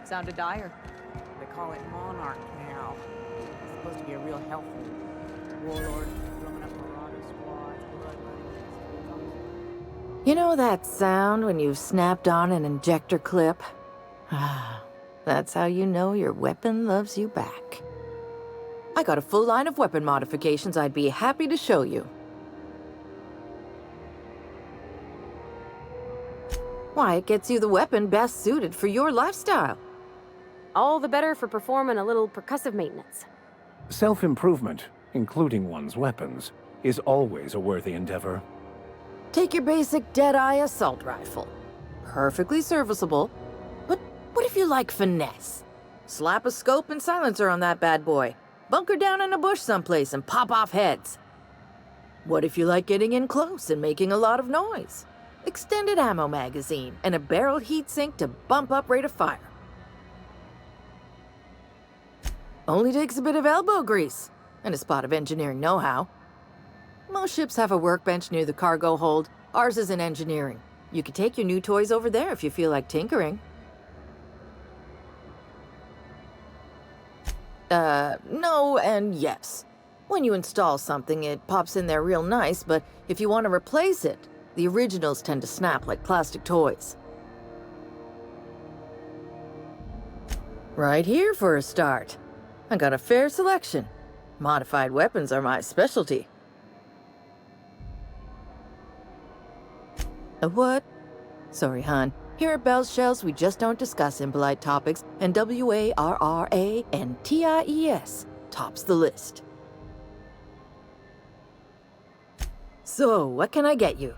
Sounded dire. They call it monarch now. It's supposed to be a real helpful warlord, drumming up marauder squads, blood running. You know that sound when you've snapped on an injector clip? Ah, that's how you know your weapon loves you back. I got a full line of weapon modifications I'd be happy to show you. Why, it gets you the weapon best suited for your lifestyle. All the better for performing a little percussive maintenance. Self-improvement, including one's weapons, is always a worthy endeavor. Take your basic Deadeye assault rifle. Perfectly serviceable. But what if you like finesse? Slap a scope and silencer on that bad boy. Bunker down in a bush someplace and pop off heads. What if you like getting in close and making a lot of noise? Extended ammo magazine and a barrel heatsink to bump up rate of fire. Only takes a bit of elbow grease and a spot of engineering know-how. Most ships have a workbench near the cargo hold. Ours is in engineering. You could take your new toys over there if you feel like tinkering. No and yes. When you install something, it pops in there real nice, but if you want to replace it, the originals tend to snap like plastic toys. Right here for a start. I got a fair selection. Modified weapons are my specialty. A what? Sorry, hon. Here at Bell's Shells, we just don't discuss impolite topics, and WARRANTIES tops the list. So, what can I get you?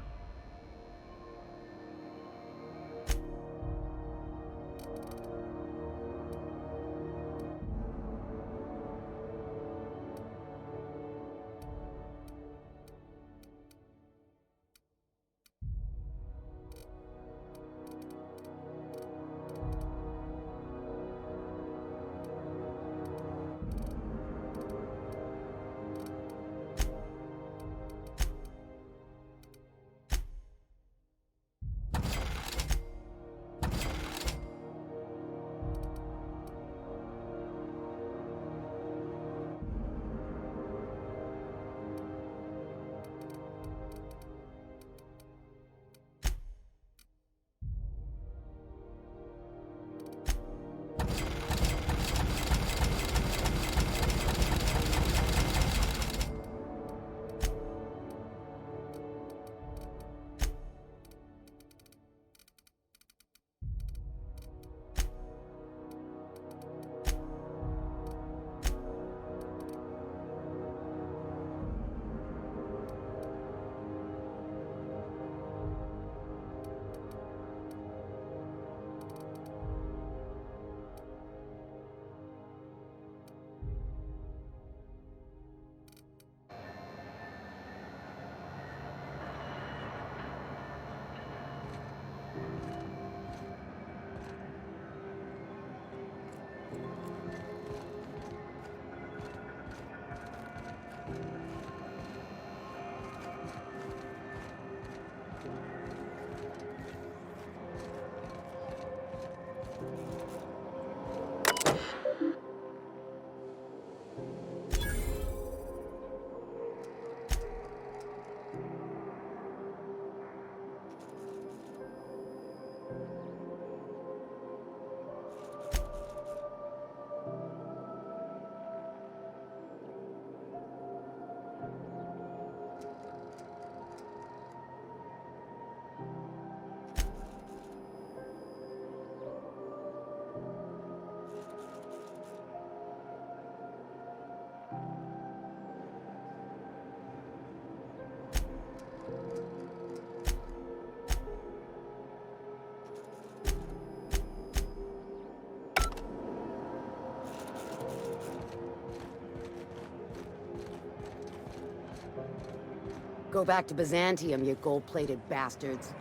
Go back to Byzantium, you gold-plated bastards.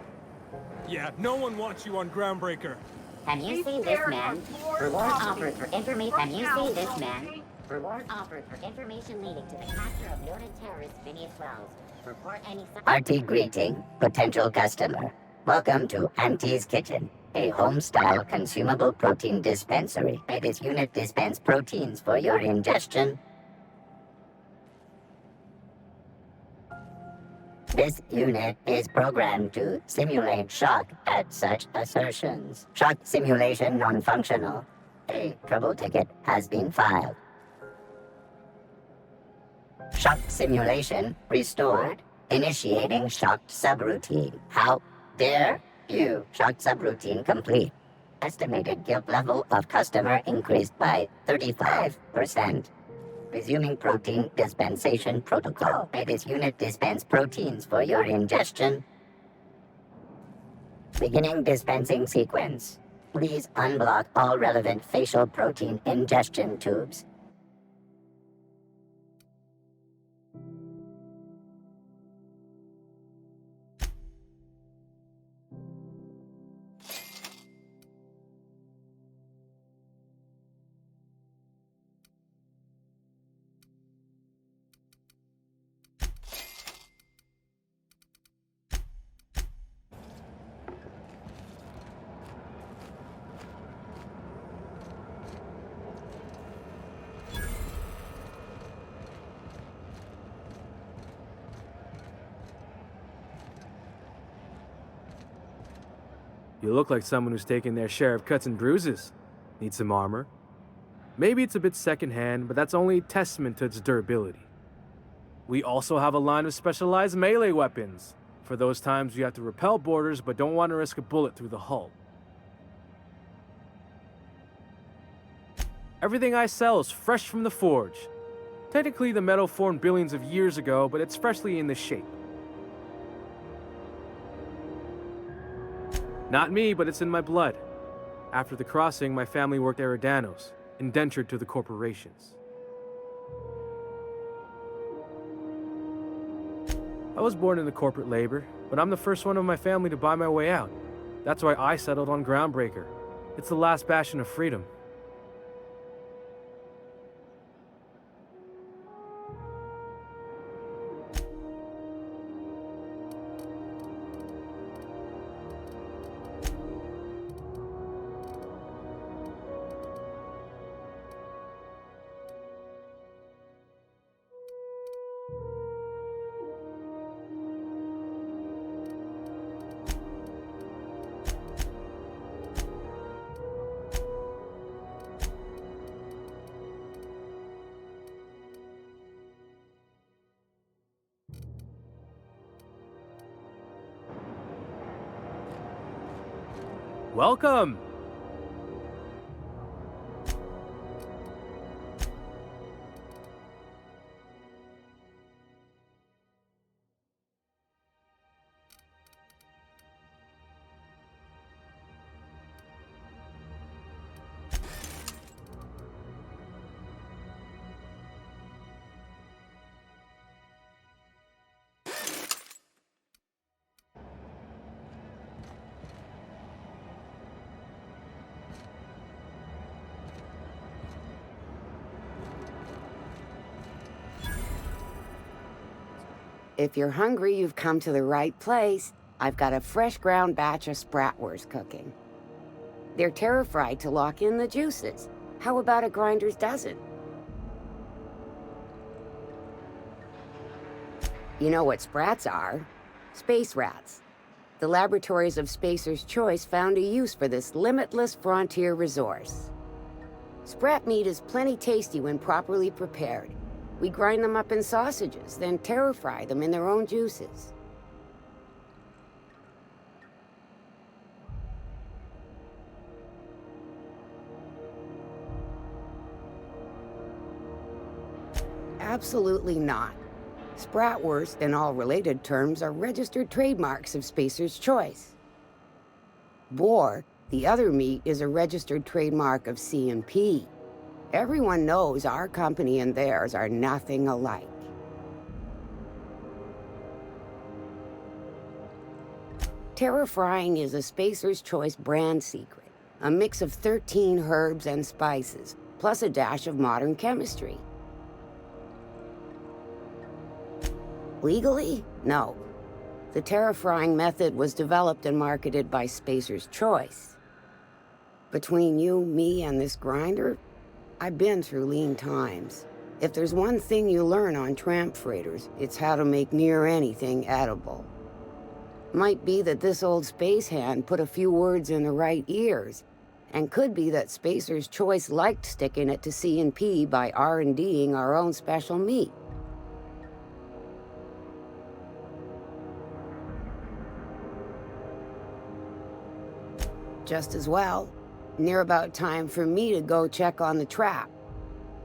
Yeah, no one wants you on Groundbreaker. Have you seen this man? Reward offered for information. Have you seen this man? Reward offered for information leading to the capture of noted terrorist Phinias Welles. Report any... Artie greeting, potential customer. Welcome to Auntie's Kitchen. a home-style consumable protein dispensary. This unit dispense proteins for your ingestion. This unit is programmed to simulate shock at such assertions. Shock simulation non-functional. A trouble ticket has been filed. Shock simulation restored. Initiating shocked subroutine. How dare you? Shocked subroutine complete. Estimated guilt level of customer increased by 35%. Resuming protein dispensation protocol. May this unit dispense proteins for your ingestion. Beginning dispensing sequence. Please unblock all relevant facial protein ingestion tubes. You look like someone who's taken their share of cuts and bruises. Need some armor? Maybe it's a bit secondhand, but that's only testament to its durability. We also have a line of specialized melee weapons, for those times you have to repel boarders but don't want to risk a bullet through the hull. Everything I sell is fresh from the forge. Technically, the metal formed billions of years ago, but it's freshly in this shape. Not me, but it's in my blood. After the crossing, my family worked Eridanos, indentured to the corporations. I was born into corporate labor, but I'm the first one of my family to buy my way out. That's why I settled on Groundbreaker. It's the last bastion of freedom. Welcome! If you're hungry, you've come to the right place. I've got a fresh ground batch of spratwurst cooking. They're terra-fried to lock in the juices. How about a grinder's dozen? You know what sprats are? Space rats. The laboratories of Spacer's Choice found a use for this limitless frontier resource. Sprat meat is plenty tasty when properly prepared. We grind them up in sausages, then terra-fry them in their own juices. Absolutely not. Spratwurst and all related terms are registered trademarks of Spacer's Choice. Boar, the other meat, is a registered trademark of C&P. Everyone knows our company and theirs are nothing alike. Terra-frying is a Spacer's Choice brand secret. A mix of 13 herbs and spices, plus a dash of modern chemistry. Legally? No. The terra-frying method was developed and marketed by Spacer's Choice. Between you, me, and this grinder, I've been through lean times. If there's one thing you learn on tramp freighters, it's how to make near anything edible. Might be that this old space hand put a few words in the right ears, and could be that Spacer's Choice liked sticking it to C&P by R&D'ing our own special meat. Just as well, near about time for me to go check on the trap.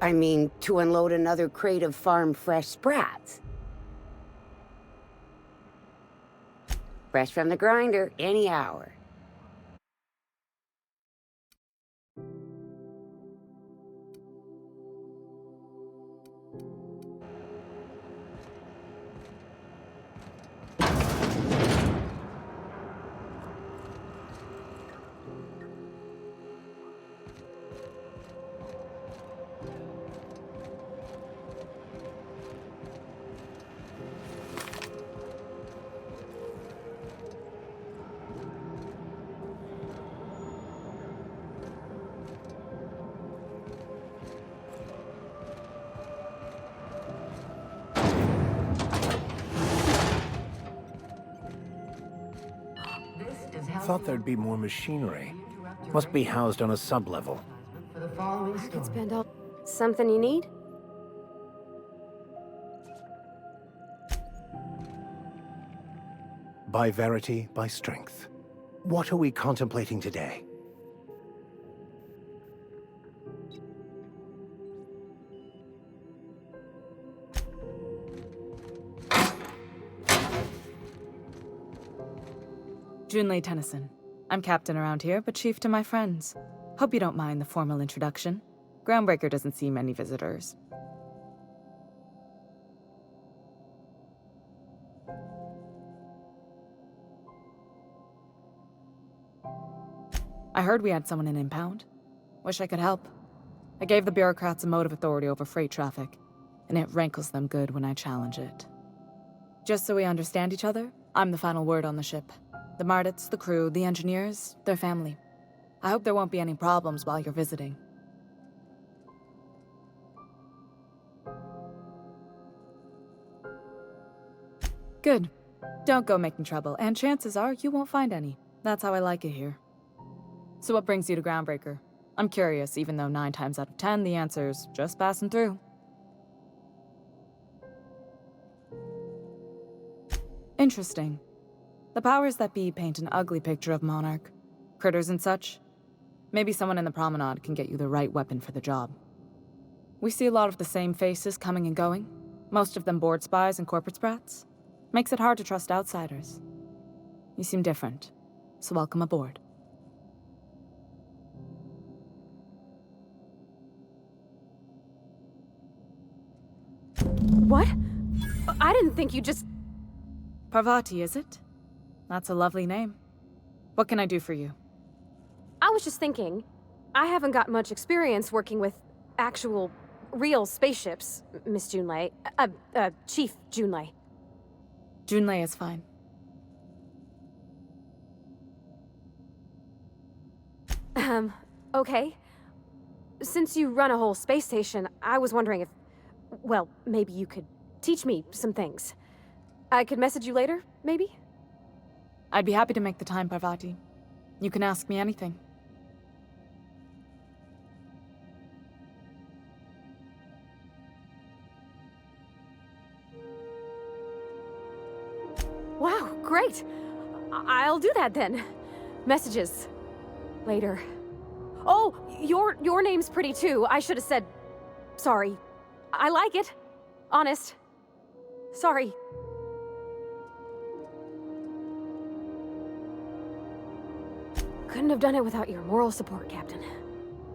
I mean, to unload another crate of farm-fresh sprats. Fresh from the grinder, any hour. Thought there'd be more machinery. Must be housed on a sub-level. I could spend all... Something you need? By verity, by strength. What are we contemplating today? Junlei Tennyson. I'm captain around here, but chief to my friends. Hope you don't mind the formal introduction. Groundbreaker doesn't see many visitors. I heard we had someone in impound. Wish I could help. I gave the bureaucrats a motive authority over freight traffic, and it rankles them good when I challenge it. Just so we understand each other, I'm the final word on the ship. The Mardits, the crew, the engineers, their family. I hope there won't be any problems while you're visiting. Good. Don't go making trouble, and chances are you won't find any. That's how I like it here. So what brings you to Groundbreaker? I'm curious, even though 9 times out of 10 the answer's just passing through. Interesting. The powers that be paint an ugly picture of Monarch. Critters and such. Maybe someone in the promenade can get you the right weapon for the job. We see a lot of the same faces coming and going. Most of them board spies and corporate sprats. Makes it hard to trust outsiders. You seem different, so welcome aboard. What? I didn't think you just... Parvati, is it? That's a lovely name. What can I do for you? I was just thinking, I haven't got much experience working with actual, real spaceships, Miss Junlei. Chief Junlei. Junlei is fine. Okay. Since you run a whole space station, I was wondering if... Well, maybe you could teach me some things. I could message you later, maybe? I'd be happy to make the time, Parvati. You can ask me anything. Wow, great! I'll do that then. Messages. Later. Oh, your name's pretty too. I should have said... Sorry. I like it. Honest. Sorry. Couldn't have done it without your moral support, Captain.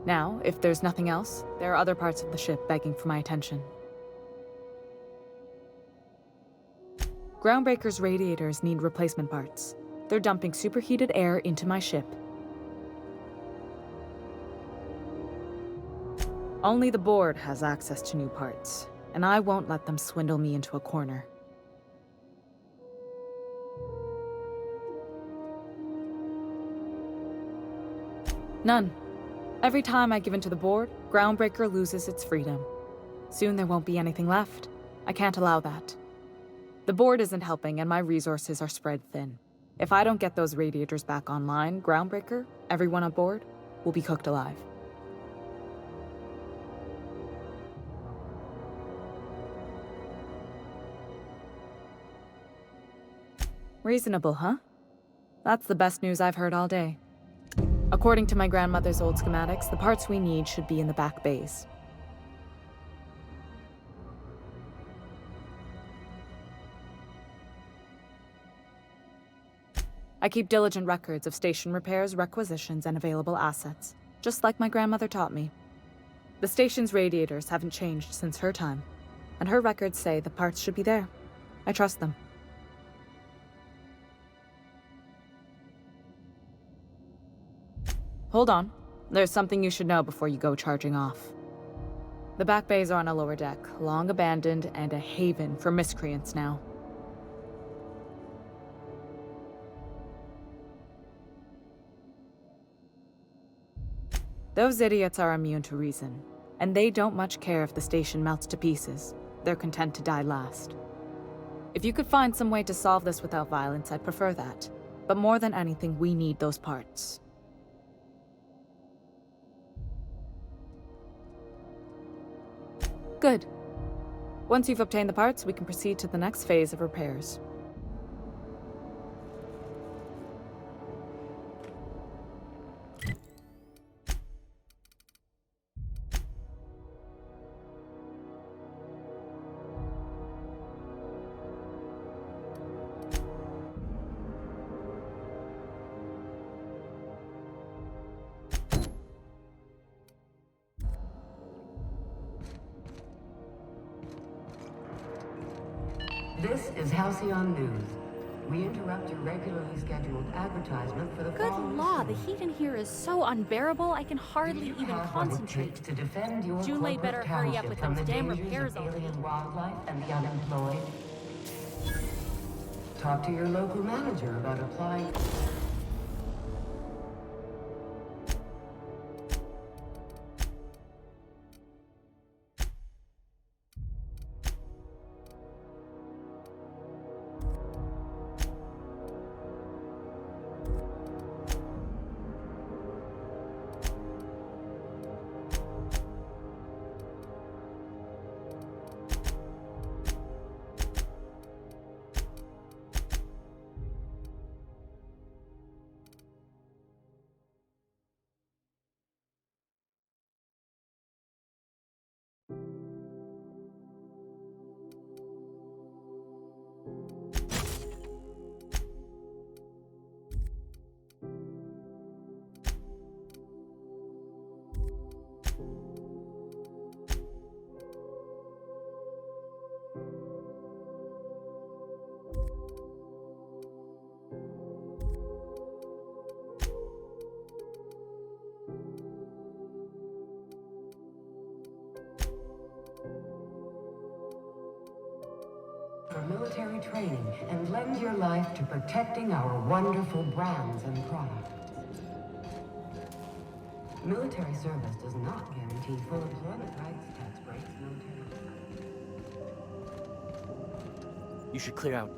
Now, if there's nothing else, there are other parts of the ship begging for my attention. Groundbreaker's radiators need replacement parts. They're dumping superheated air into my ship. Only the board has access to new parts, and I won't let them swindle me into a corner. None. Every time I give in to the board, Groundbreaker loses its freedom. Soon there won't be anything left. I can't allow that. The board isn't helping and my resources are spread thin. If I don't get those radiators back online, Groundbreaker, everyone on board, will be cooked alive. Reasonable, huh? That's the best news I've heard all day. According to my grandmother's old schematics, the parts we need should be in the back bays. I keep diligent records of station repairs, requisitions, and available assets, just like my grandmother taught me. The station's radiators haven't changed since her time, and her records say the parts should be there. I trust them. Hold on. There's something you should know before you go charging off. The back bays are on a lower deck, long abandoned and a haven for miscreants now. Those idiots are immune to reason, and they don't much care if the station melts to pieces. They're content to die last. If you could find some way to solve this without violence, I'd prefer that. But more than anything, we need those parts. Good. Once you've obtained the parts, we can proceed to the next phase of repairs. This is Halcyon News. We interrupt your regularly scheduled advertisement for the Good following law, the series. heat in here is so unbearable I can hardly Do you even have what it concentrate. takes to defend your Julie corporate better hurry up township with from those the damn dangers repairs of already. alien wildlife and the unemployed? Talk to your local manager about applying. For military training and lend your life to protecting our wonderful brands and products. Military service does not guarantee full employment rights, tax breaks, military. You should clear out.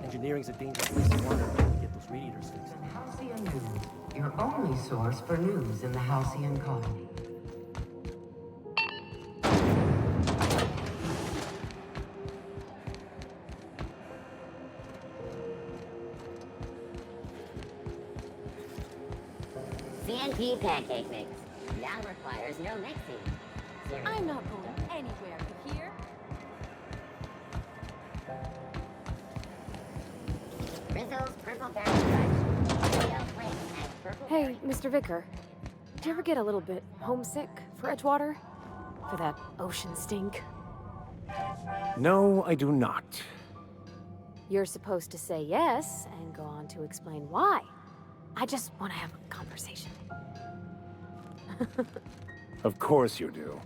Engineering's a dangerous place to wander. Get those radiators fixed. And Halcyon News, your only source for news in the Halcyon colony. CNT pancake mix. Now requires no mixing. I'm not going anywhere, you hear? Rizzo's purple berry crunch. Oreo flakes and purple Hey, berry. Mr. Vicar. Do you ever get a little bit homesick for Edgewater? For that ocean stink? No, I do not. You're supposed to say yes and go on to explain why. I just want to have a conversation. Of course you do.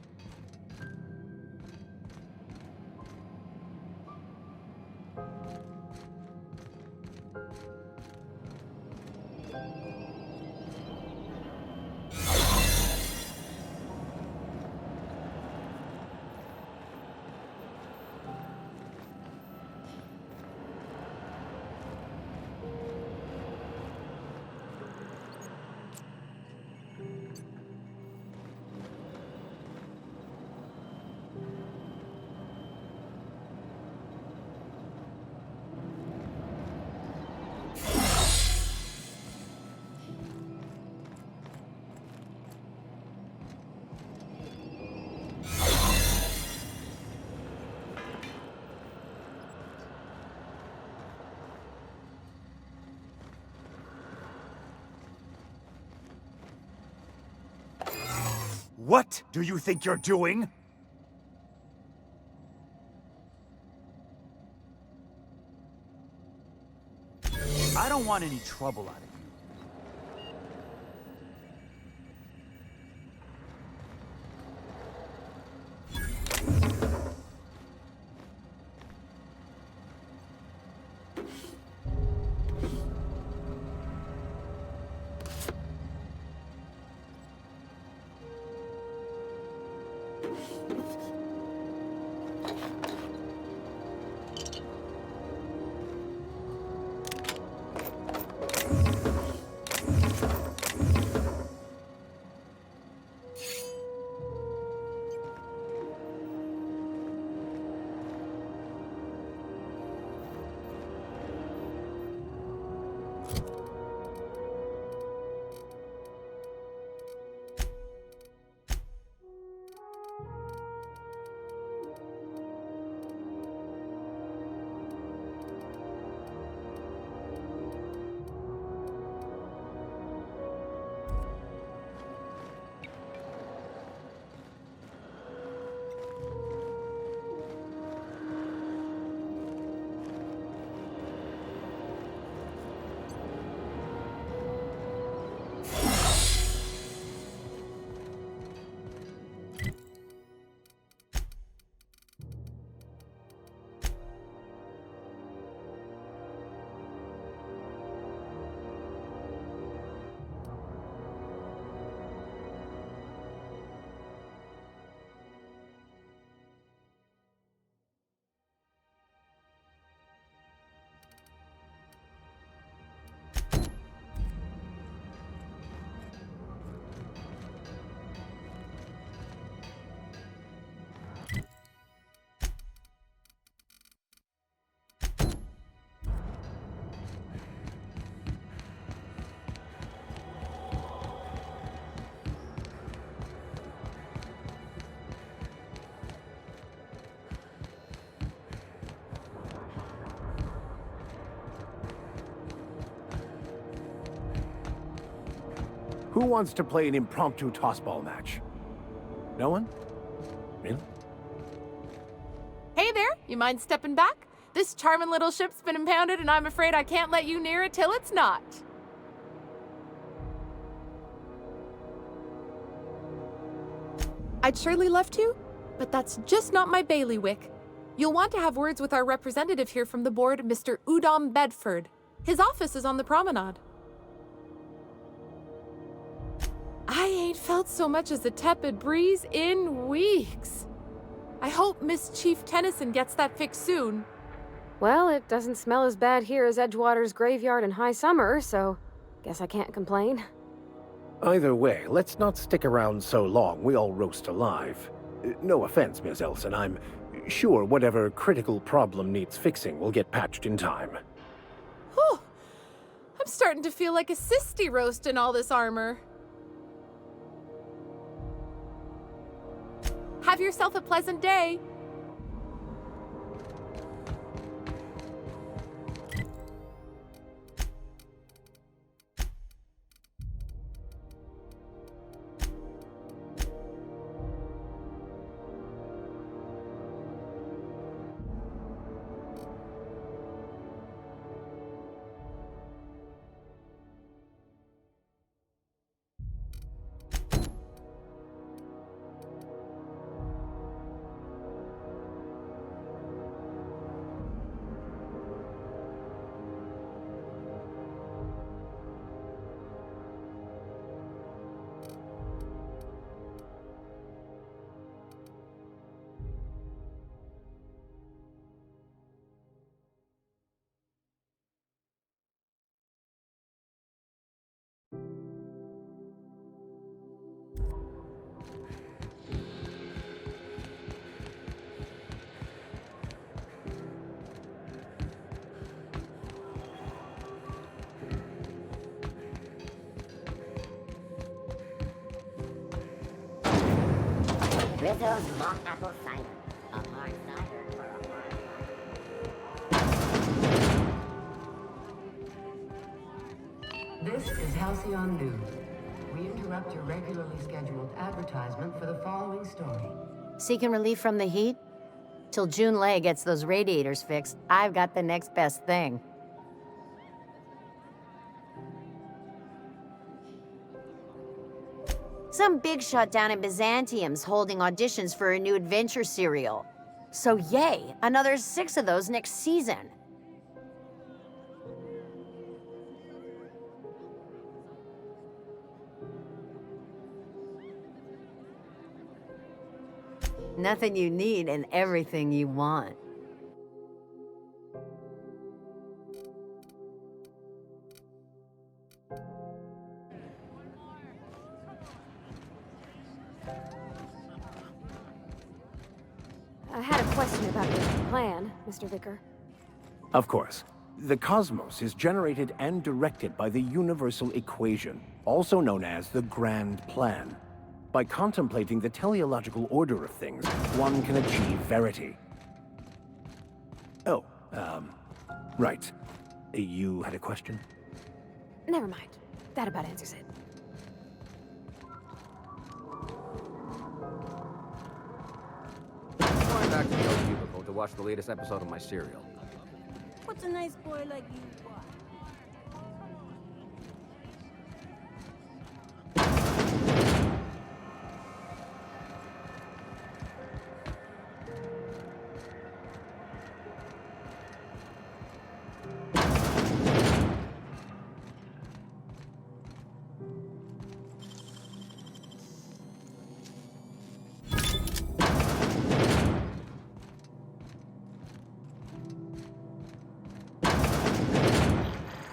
What do you think you're doing? I don't want any trouble out of you. Who wants to play an impromptu tossball match? No one? Really? Hey there, you mind stepping back? This charming little ship's been impounded and I'm afraid I can't let you near it till it's not. I'd surely love to, but that's just not my bailiwick. You'll want to have words with our representative here from the board, Mr. Udom Bedford. His office is on the promenade. I ain't felt so much as a tepid breeze in weeks. I hope Miss Chief Tennyson gets that fixed soon. Well, it doesn't smell as bad here as Edgewater's graveyard in high summer, so guess I can't complain. Either way, let's not stick around so long we all roast alive. No offense, Miss Elson, I'm sure whatever critical problem needs fixing will get patched in time. Whew. I'm starting to feel like a sisty roast in all this armor. Have yourself a pleasant day. Rizzo's mock apple cider. A hard cider for a hard. This is Halcyon News. we interrupt your regularly scheduled advertisement for the following story. Seeking relief from the heat? Till June Lay gets those radiators fixed, I've got the next best thing. Some big shot down in Byzantium's holding auditions for a new adventure serial. So yay, another 6 of those next season. Nothing you need and everything you want. I had a question about your plan, Mr. Vicar. Of course. The cosmos is generated and directed by the universal equation, also known as the grand plan. By contemplating the teleological order of things, one can achieve verity. Oh, right. You had a question? Never mind. That about answers it. Going back to the old cubicle to watch the latest episode of my serial. What's a nice boy like you want?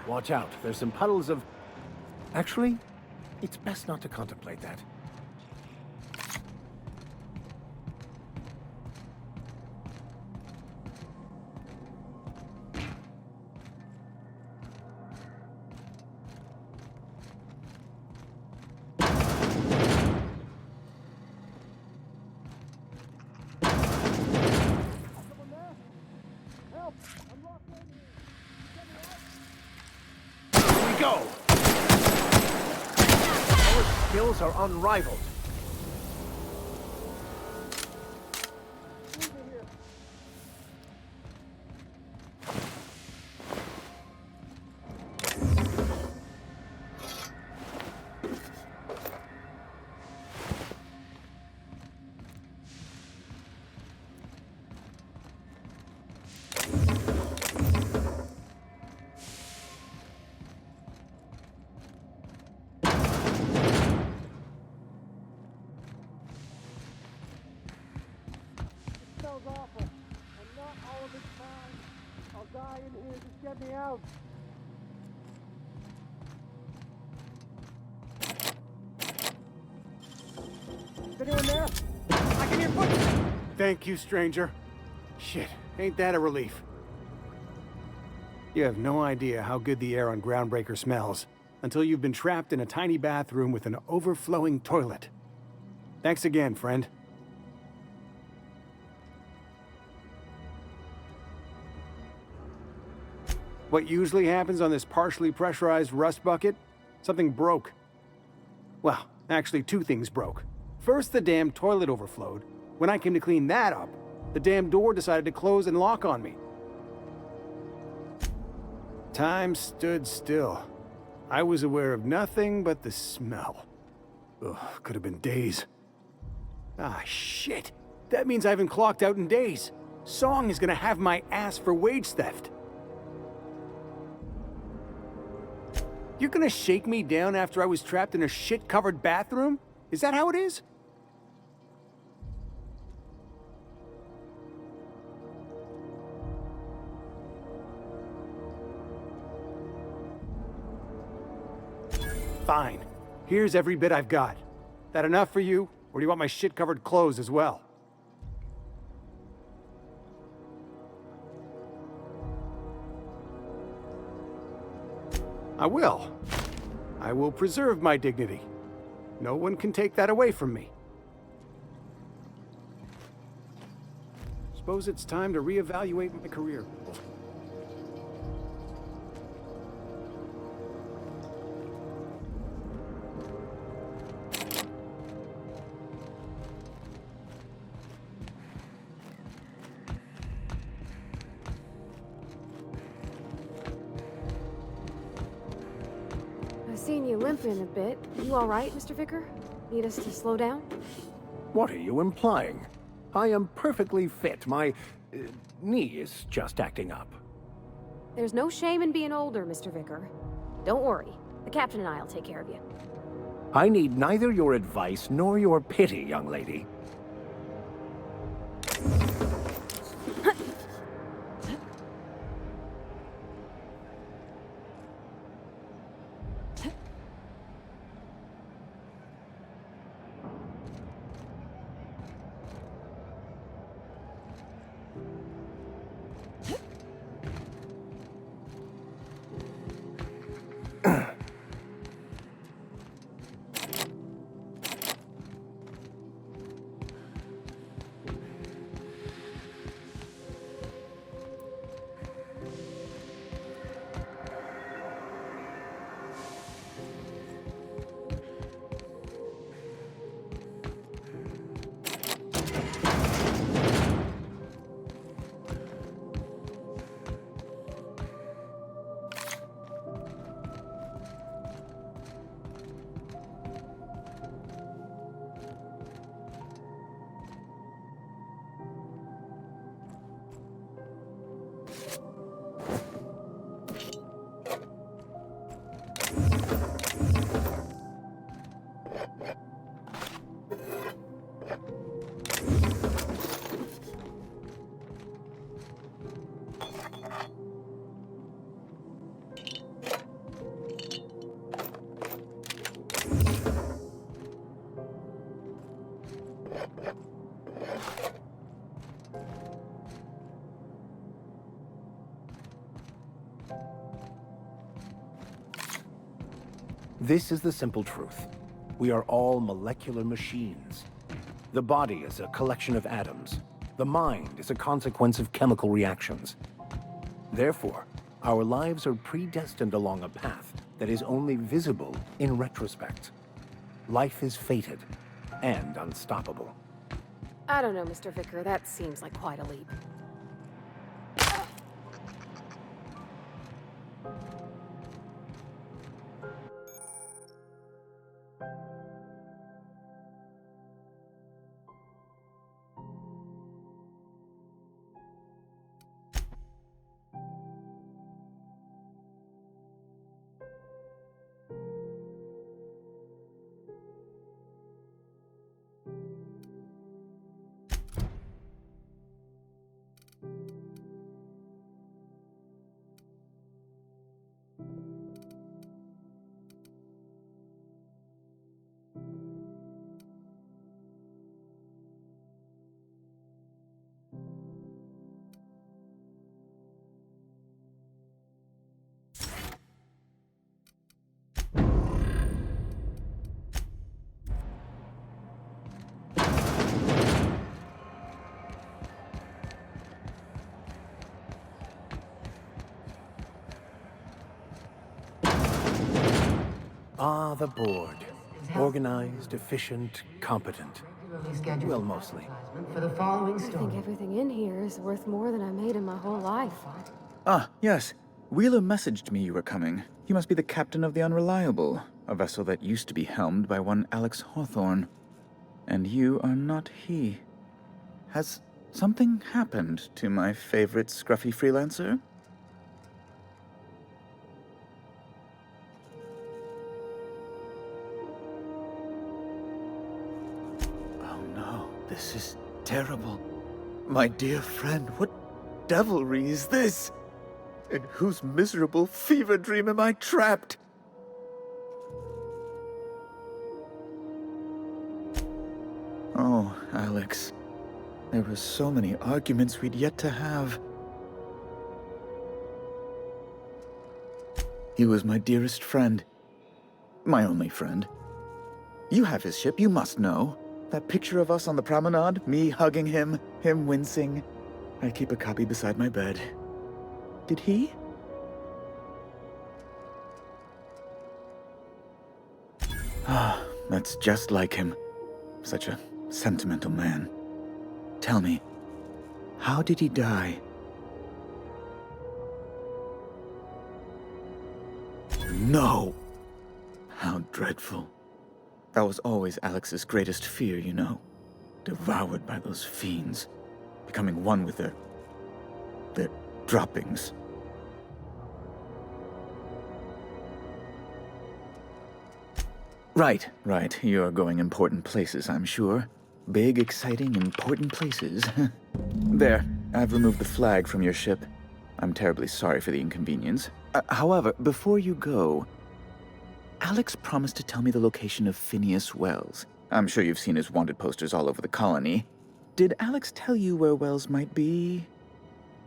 Watch out, there's some puddles of... Actually, it's best not to contemplate that. Go! Our skills are unrivaled. Thank you, stranger. Shit, ain't that a relief? You have no idea how good the air on Groundbreaker smells until you've been trapped in a tiny bathroom with an overflowing toilet. Thanks again, friend. What usually happens on this partially pressurized rust bucket? Something broke. Well, actually 2 things broke. First, the damn toilet overflowed. When I came to clean that up, the damn door decided to close and lock on me. Time stood still. I was aware of nothing but the smell. Ugh, could have been days. Ah, shit. That means I haven't clocked out in days. Song is gonna have my ass for wage theft. You're gonna shake me down after I was trapped in a shit-covered bathroom? Is that how it is? Fine. Here's every bit I've got. That enough for you, or do you want my shit-covered clothes as well? I will. I will preserve my dignity. No one can take that away from me. Suppose it's time to reevaluate my career. Seeing you limping a bit. You all right, Mr. Vicar? Need us to slow down? What are you implying? I am perfectly fit. My knee is just acting up. There's no shame in being older, Mr. Vicar. Don't worry. The captain and I'll take care of you. I need neither your advice nor your pity, young lady. This is the simple truth. We are all molecular machines. The body is a collection of atoms. The mind is a consequence of chemical reactions. Therefore, our lives are predestined along a path that is only visible in retrospect. Life is fated and unstoppable. I don't know, Mr. Vicar. That seems like quite a leap. Ah, the board. Organized, efficient, competent. Well, mostly. For the following I think story. everything in here is worth more than I made in my whole life. Ah, yes. Wheeler messaged me you were coming. He must be the captain of the Unreliable, a vessel that used to be helmed by one Alex Hawthorne. And you are not he. Has something happened to my favorite scruffy freelancer? Oh no, this is terrible. My dear friend, what devilry is this? In whose miserable fever dream am I trapped? Oh, Alex. There were so many arguments we'd yet to have. He was my dearest friend. My only friend. You have his ship, you must know. That picture of us on the promenade, me hugging him, him wincing. I keep a copy beside my bed. Did he? Ah, that's just like him. Such a sentimental man. Tell me, how did he die? No! How dreadful. That was always Alex's greatest fear, you know. Devoured by those fiends. Becoming one with their droppings. Right. You're going important places, I'm sure. Big, exciting, important places. There, I've removed the flag from your ship. I'm terribly sorry for the inconvenience. However, before you go, Alex promised to tell me the location of Phinias Welles. I'm sure you've seen his wanted posters all over the colony. Did Alex tell you where Welles might be?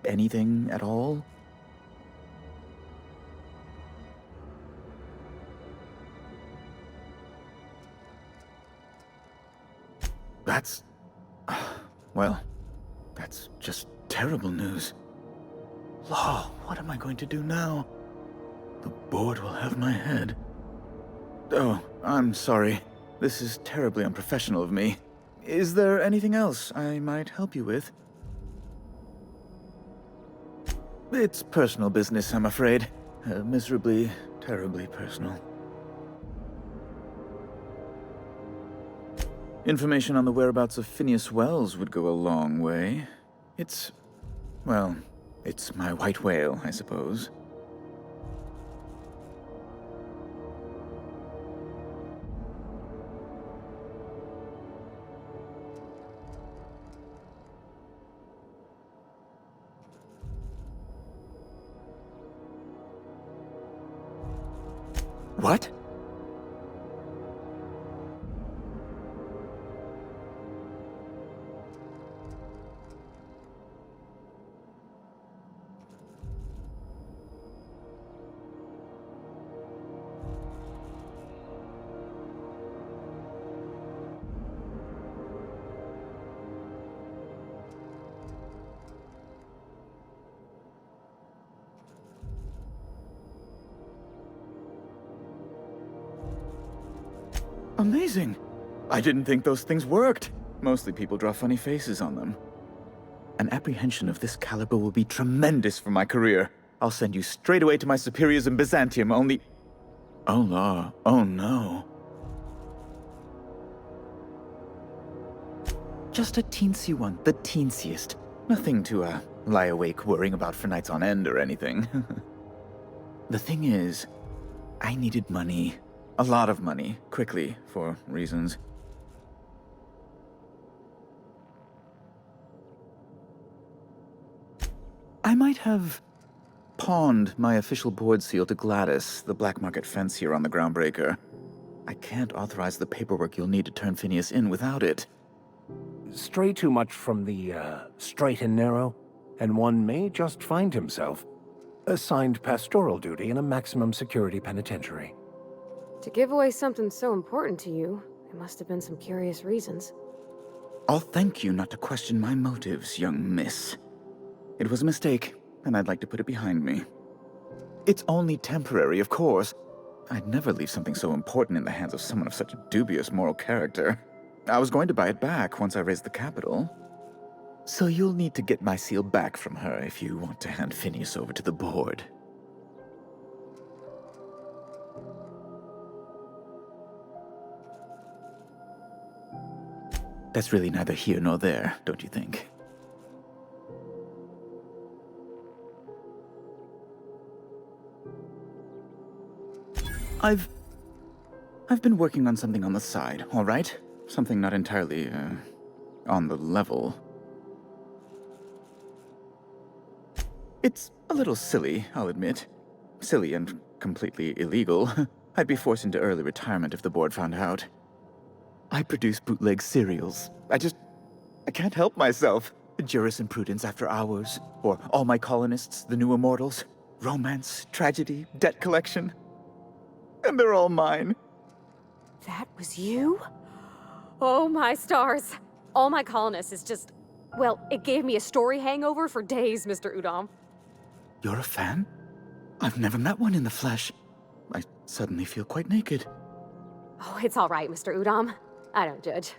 Anything at all? That's... well, that's just terrible news. Law, what am I going to do now? The board will have my head. Oh, I'm sorry. This is terribly unprofessional of me. Is there anything else I might help you with? It's personal business, I'm afraid. Miserably, terribly personal. Information on the whereabouts of Phinias Welles would go a long way. It's my white whale, I suppose. What? Amazing! I didn't think those things worked. Mostly people draw funny faces on them. An apprehension of this caliber will be tremendous for my career. I'll send you straight away to my superiors in Byzantium, only... Oh, law. Oh, no. Just a teensy one, the teensiest. Nothing to, lie awake worrying about for nights on end or anything. The thing is, I needed money. A lot of money, quickly, for reasons. I might have pawned my official board seal to Gladys, the black market fancier on the Groundbreaker. I can't authorize the paperwork you'll need to turn Phinias in without it. Stray too much from the, straight and narrow, and one may just find himself assigned pastoral duty in a maximum security penitentiary. To give away something so important to you, there must have been some curious reasons. I'll thank you not to question my motives, young miss. It was a mistake, and I'd like to put it behind me. It's only temporary, of course. I'd never leave something so important in the hands of someone of such a dubious moral character. I was going to buy it back once I raised the capital. So you'll need to get my seal back from her if you want to hand Phinias over to the board. That's really neither here nor there, don't you think? I've been working on something on the side, all right? Something not entirely, on the level. It's a little silly, I'll admit. Silly and completely illegal. I'd be forced into early retirement if the board found out. I produce bootleg serials. I can't help myself. Jurisprudence After Hours, or All My Colonists, The New Immortals, romance, tragedy, debt collection. And they're all mine. That was you? Oh my stars. All My Colonists is just... well, it gave me a story hangover for days, Mr. Udom. You're a fan? I've never met one in the flesh. I suddenly feel quite naked. Oh, it's all right, Mr. Udom. I don't judge.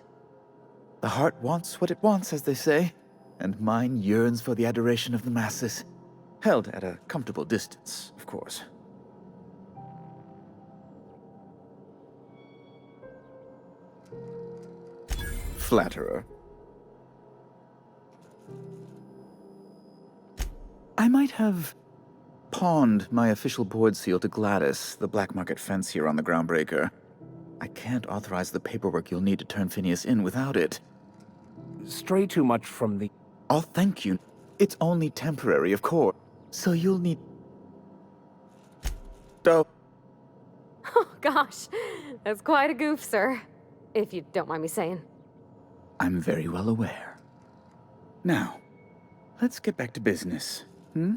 The heart wants what it wants, as they say, and mine yearns for the adoration of the masses. Held at a comfortable distance, of course. Flatterer. I might have pawned my official board seal to Gladys, the black market fancier on the Groundbreaker. I can't authorize the paperwork you'll need to turn Phinias in without it. Stray too much from the... Oh, thank you. It's only temporary, of course. So you'll need... Oh. Oh, gosh. That's quite a goof, sir. If you don't mind me saying. I'm very well aware. Now, let's get back to business, hmm?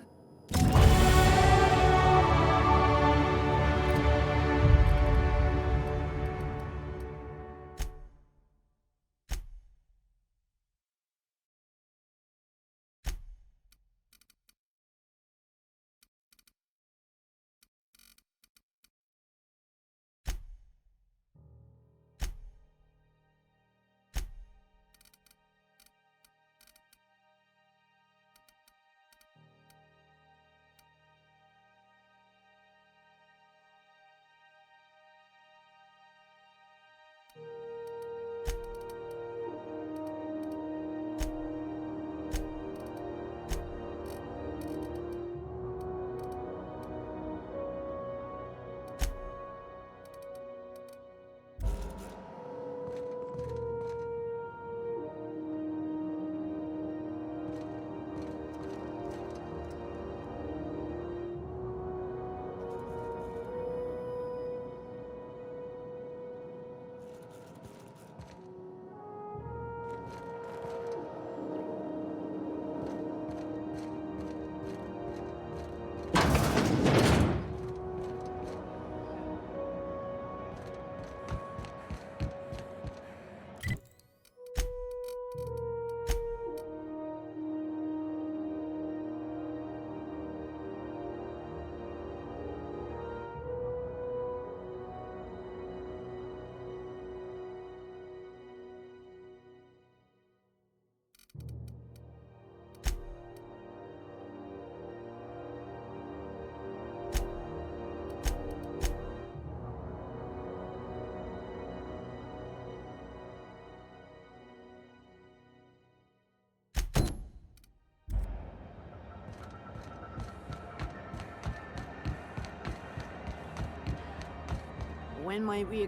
When might we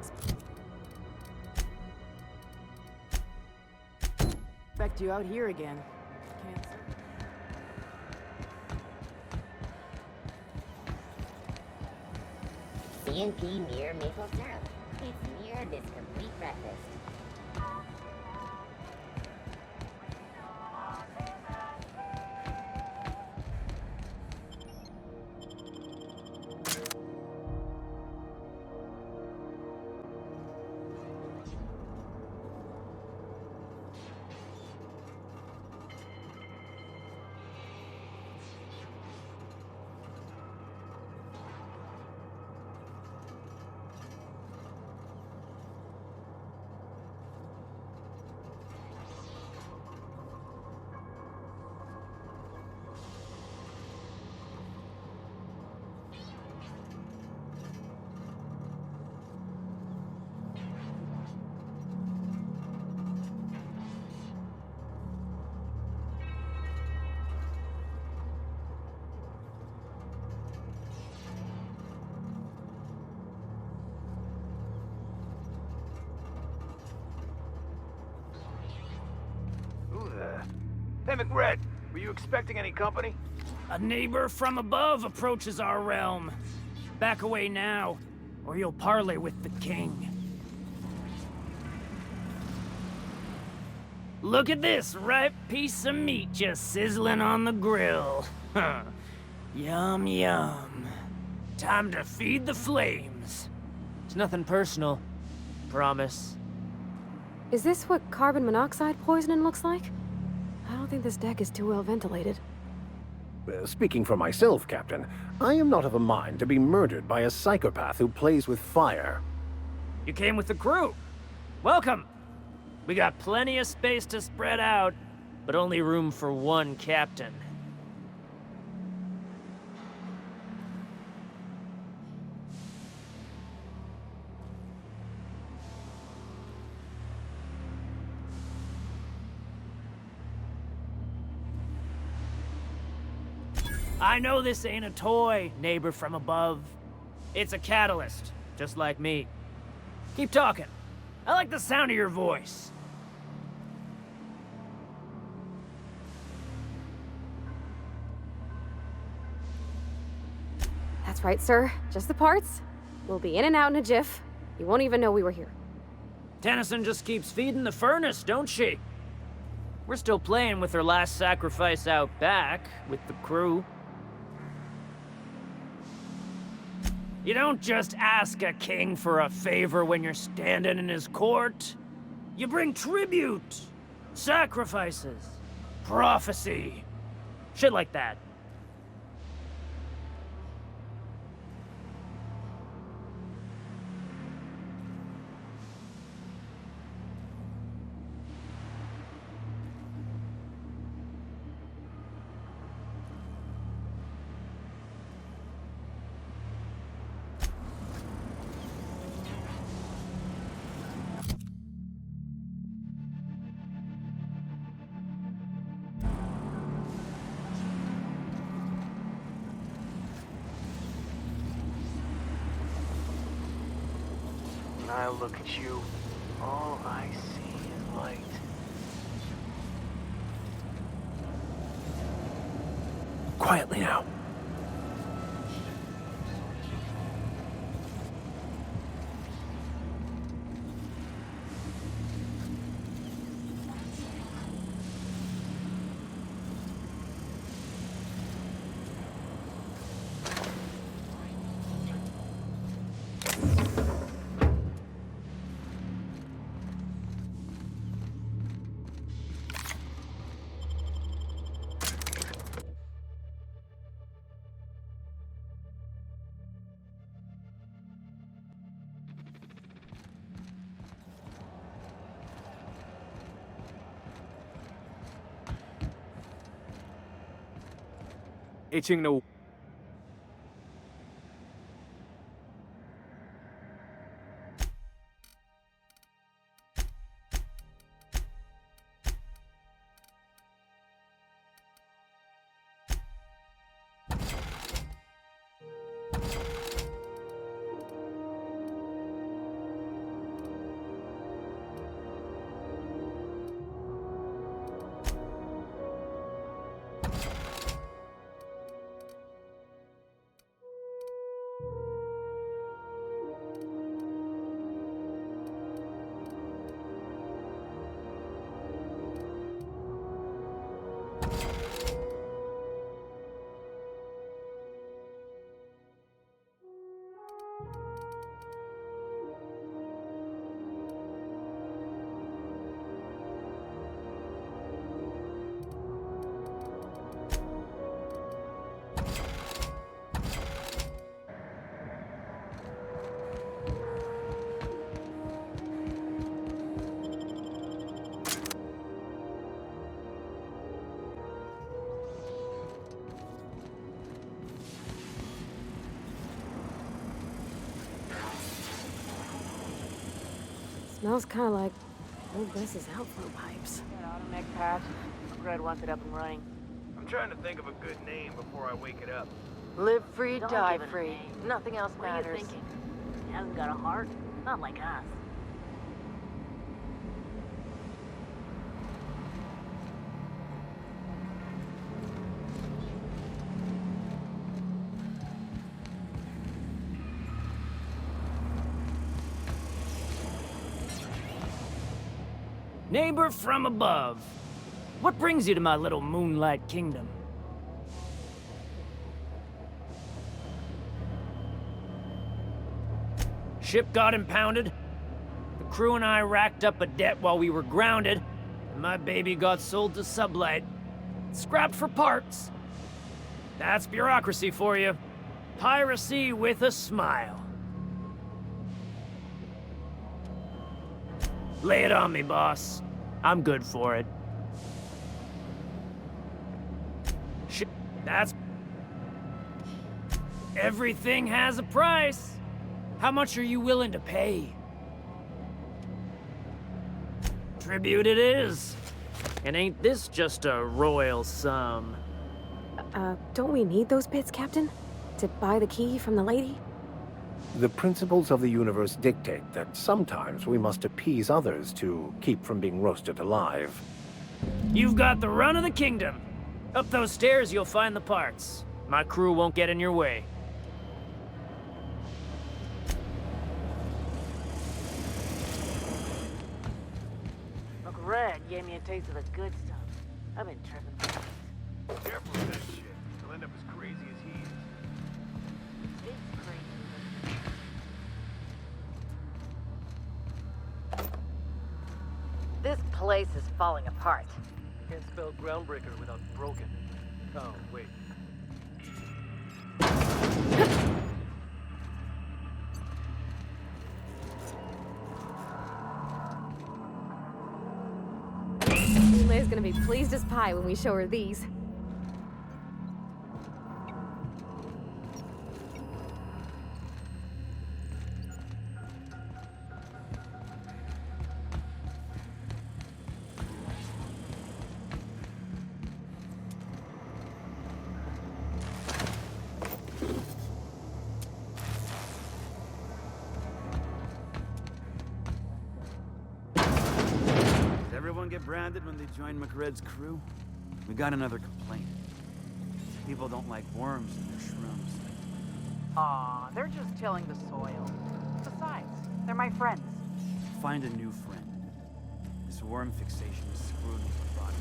expect you out here again? Can't say. C&P near maple syrup. It's near this complete breakfast. Hey, McRed, were you expecting any company? A neighbor from above approaches our realm. Back away now, or you'll parley with the king. Look at this ripe piece of meat just sizzling on the grill. Huh. Yum, yum. Time to feed the flames. It's nothing personal. Promise. Is this what carbon monoxide poisoning looks like? I don't think this deck is too well ventilated. Speaking for myself, Captain, I am not of a mind to be murdered by a psychopath who plays with fire. You came with the crew. Welcome. We got plenty of space to spread out, but only room for one captain. I know this ain't a toy, neighbor from above. It's a catalyst, just like me. Keep talking. I like the sound of your voice. That's right, sir. Just the parts. We'll be in and out in a jiff. You won't even know we were here. Tennyson just keeps feeding the furnace, don't she? We're still playing with her last sacrifice out back, with the crew. You don't just ask a king for a favor when you're standing in his court. You bring tribute, sacrifices, prophecy, shit like that. When I look at you, all I see is light. Quietly now. Itching to... Smells kind of like old Gus's outflow pipes. That automatic patch. Fred wants it up and running. I'm trying to think of a good name before I wake it up. Live free, Don't die give it a free. name. Nothing else What are matters. you thinking? He hasn't got a heart. Not like us. Neighbor from above. What brings you to my little moonlight kingdom? Ship got impounded. The crew and I racked up a debt while we were grounded, and my baby got sold to Sublight. Scrapped for parts. That's bureaucracy for you. Piracy with a smile. Lay it on me, boss. I'm good for it. Shit, that's... Everything has a price. How much are you willing to pay? Tribute it is. And ain't this just a royal sum? Don't we need those bits, Captain? To buy the key from the lady? The principles of the universe dictate that sometimes we must appease others to keep from being roasted alive. You've got the run of the kingdom. Up those stairs, you'll find the parts. My crew won't get in your way. Uncle Red gave me a taste of the good stuff. I've been tripping. Careful with that shit. You'll end up as crazy as he is. It's crazy. This place is falling apart. Can't spell groundbreaker without broken. Oh, wait. Leia's gonna be pleased as pie when we show her these. Get branded when they join McRed's crew? We got another complaint. People don't like worms in their shrooms. Aw, they're just tilling the soil. Besides, they're my friends. Find a new friend. This worm fixation is screwing with our bodies.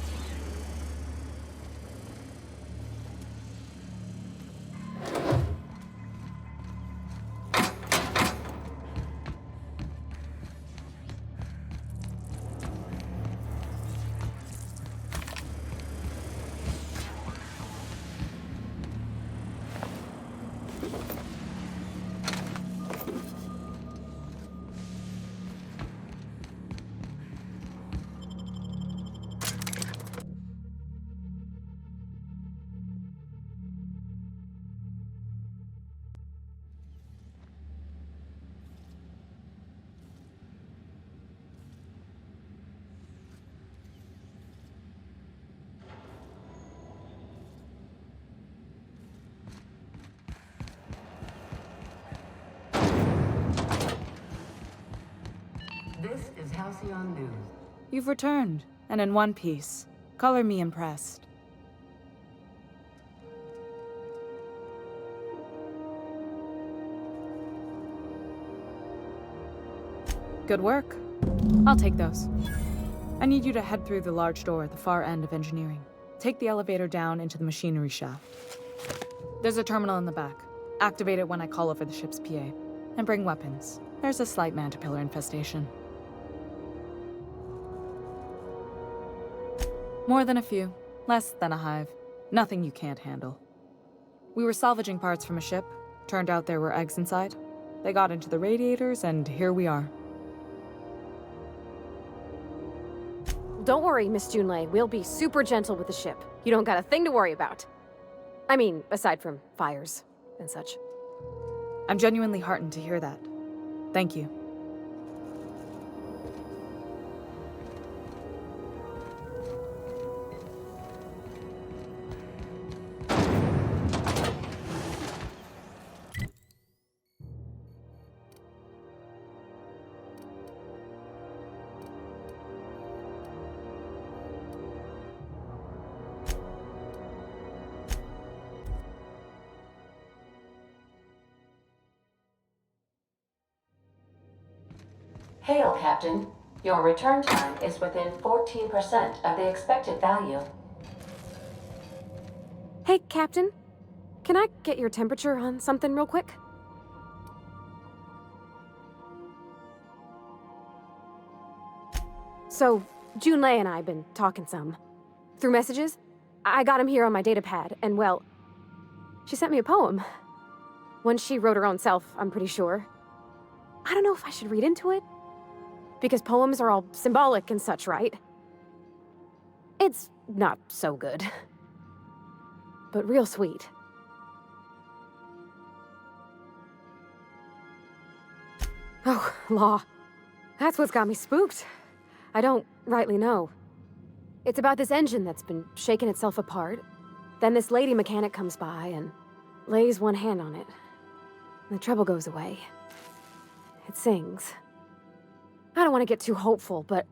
This is Halcyon News. You've returned, and in one piece. Color me impressed. Good work. I'll take those. I need you to head through the large door at the far end of engineering. Take the elevator down into the machinery shaft. There's a terminal in the back. Activate it when I call over the ship's PA. And bring weapons. There's a slight mantipillar infestation. More than a few. Less than a hive. Nothing you can't handle. We were salvaging parts from a ship. Turned out there were eggs inside. They got into the radiators, and here we are. Don't worry, Miss Junlei. We'll be super gentle with the ship. You don't got a thing to worry about. I mean, aside from fires and such. I'm genuinely heartened to hear that. Thank you. Hail, Captain. Your return time is within 14% of the expected value. Hey, Captain. Can I get your temperature on something real quick? So, Junlei and I have been talking some. Through messages. I got him here on my datapad, and well, she sent me a poem. One she wrote her own self, I'm pretty sure. I don't know if I should read into it. Because poems are all symbolic and such, right? It's not so good. But real sweet. Oh, law. That's what's got me spooked. I don't rightly know. It's about this engine that's been shaking itself apart. Then this lady mechanic comes by and lays one hand on it. And the trouble goes away. It sings. I don't want to get too hopeful, but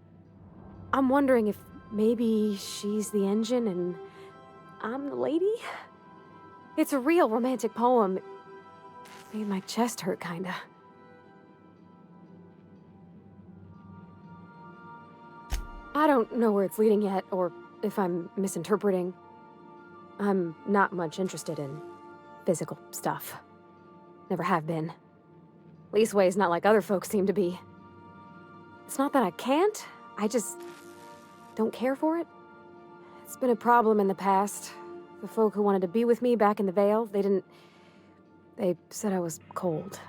I'm wondering if maybe she's the engine and I'm the lady? It's a real romantic poem. It made my chest hurt, kinda. I don't know where it's leading yet, or if I'm misinterpreting. I'm not much interested in physical stuff. Never have been. Leastways, not like other folks seem to be. It's not that I can't, I just don't care for it. It's been a problem in the past. The folk who wanted to be with me back in the Vale, they said I was cold.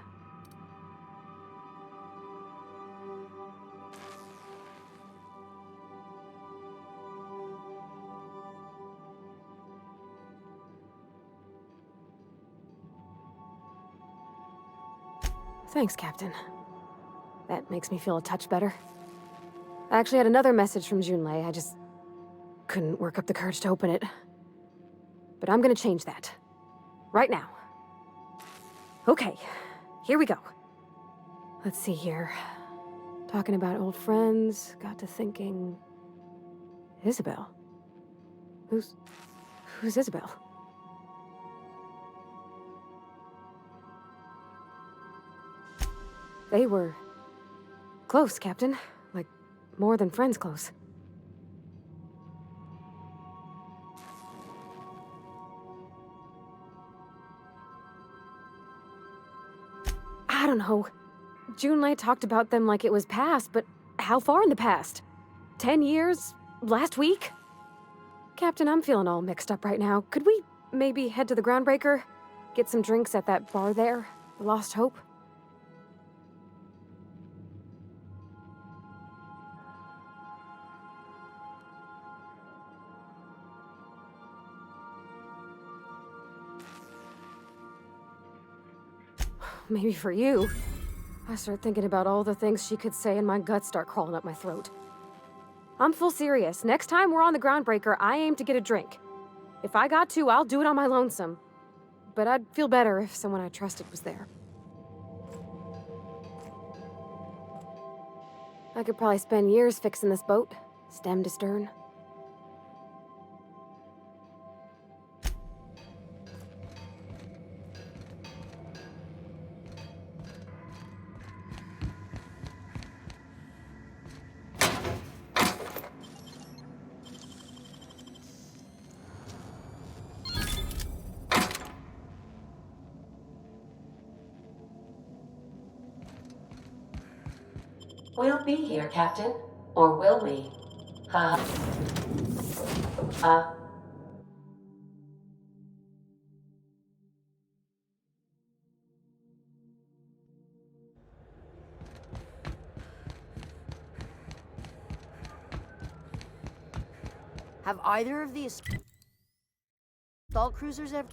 Thanks, Captain. That makes me feel a touch better. I actually had another message from Junlei. I just couldn't work up the courage to open it. But I'm gonna change that. Right now. Okay, here we go. Let's see here. Talking about old friends, got to thinking... Isabel? Who's Isabel? They were close, Captain. Like, more than friends close. I don't know. Junlei talked about them like it was past, but how far in the past? 10 years? Last week? Captain, I'm feeling all mixed up right now. Could we maybe head to the Groundbreaker? Get some drinks at that bar there? The Lost Hope? Maybe for you. I start thinking about all the things she could say and my guts start crawling up my throat. I'm full serious. Next time we're on the Groundbreaker, I aim to get a drink. If I got to, I'll do it on my lonesome. But I'd feel better if someone I trusted was there. I could probably spend years fixing this boat, stem to stern. We'll be here, Captain. Or will we? Have either of these assault cruisers ever...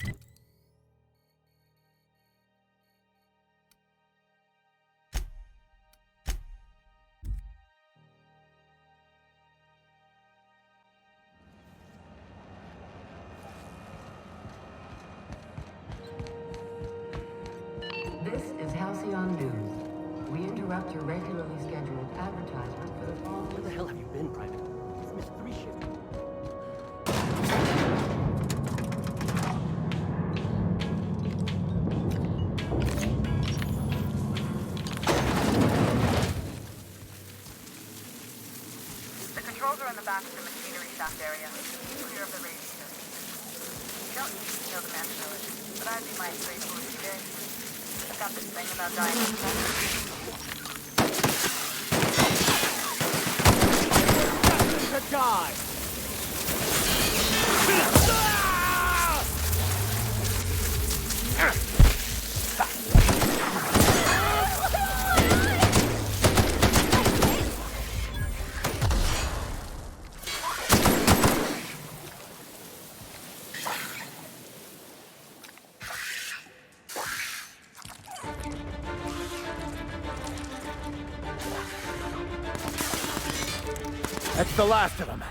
This is Halcyon News. We interrupt your regularly scheduled advertisement for the following... Where the hell have you been, Private? You've missed 3 shifts. The controls are in the back of the machinery shaft area. Clear of the radiator. You don't need to know the man to know it, but I'd be my grateful if you did. I've got this thing about dying on To die! That's the last of them.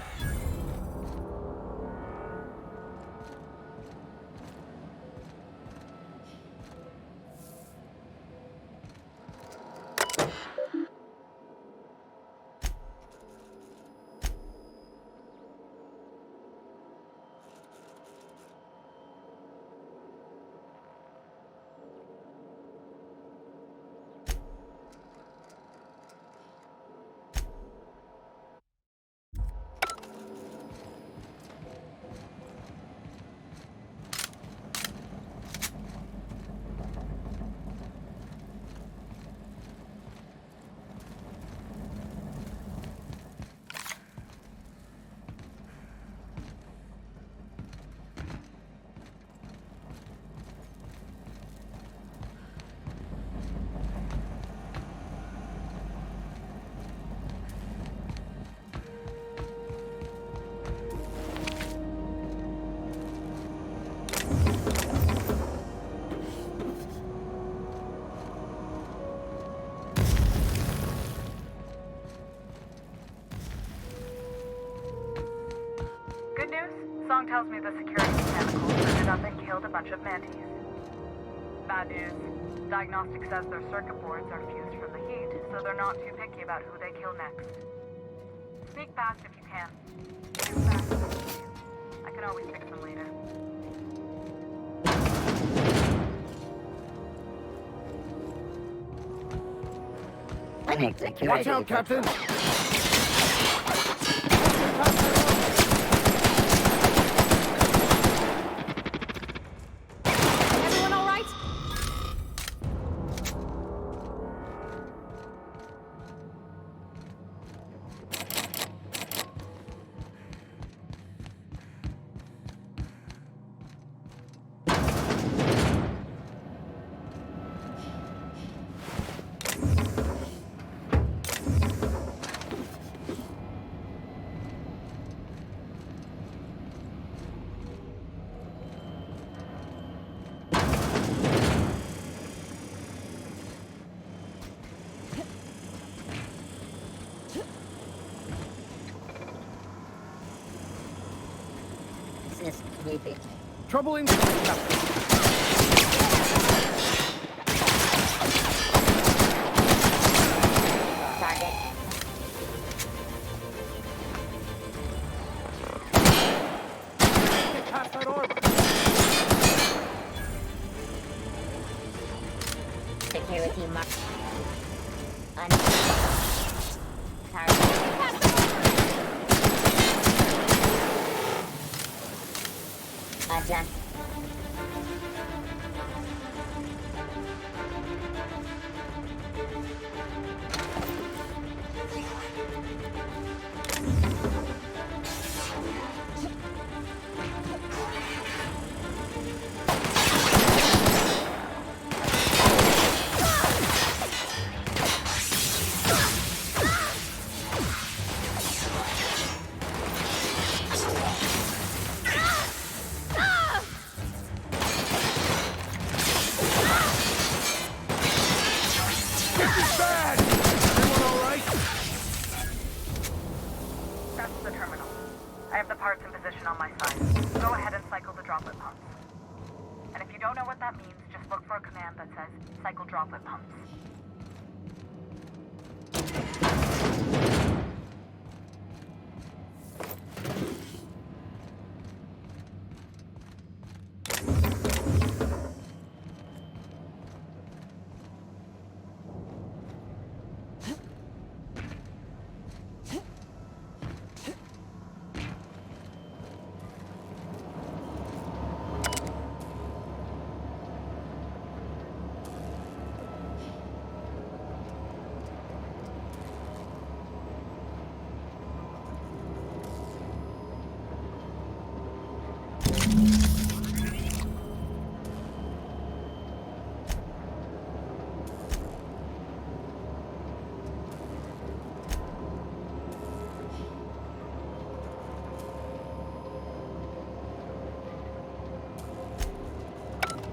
Something tells me the security mechanicals ended up and killed a bunch of mantis. Bad news. Diagnostic says their circuit boards are fused from the heat, so they're not too picky about who they kill next. Sneak past if you can. Too fast. I can always fix them later. I need security. Watch out, Captain! Everyone all right? This is creepy. Trouble in Captain. Target. Get past that armor. Security mark. Target. That's the terminal. I have the parts in position on my side. Go ahead and cycle the droplet pumps. And if you don't know what that means, just look for a command that says cycle droplet pumps.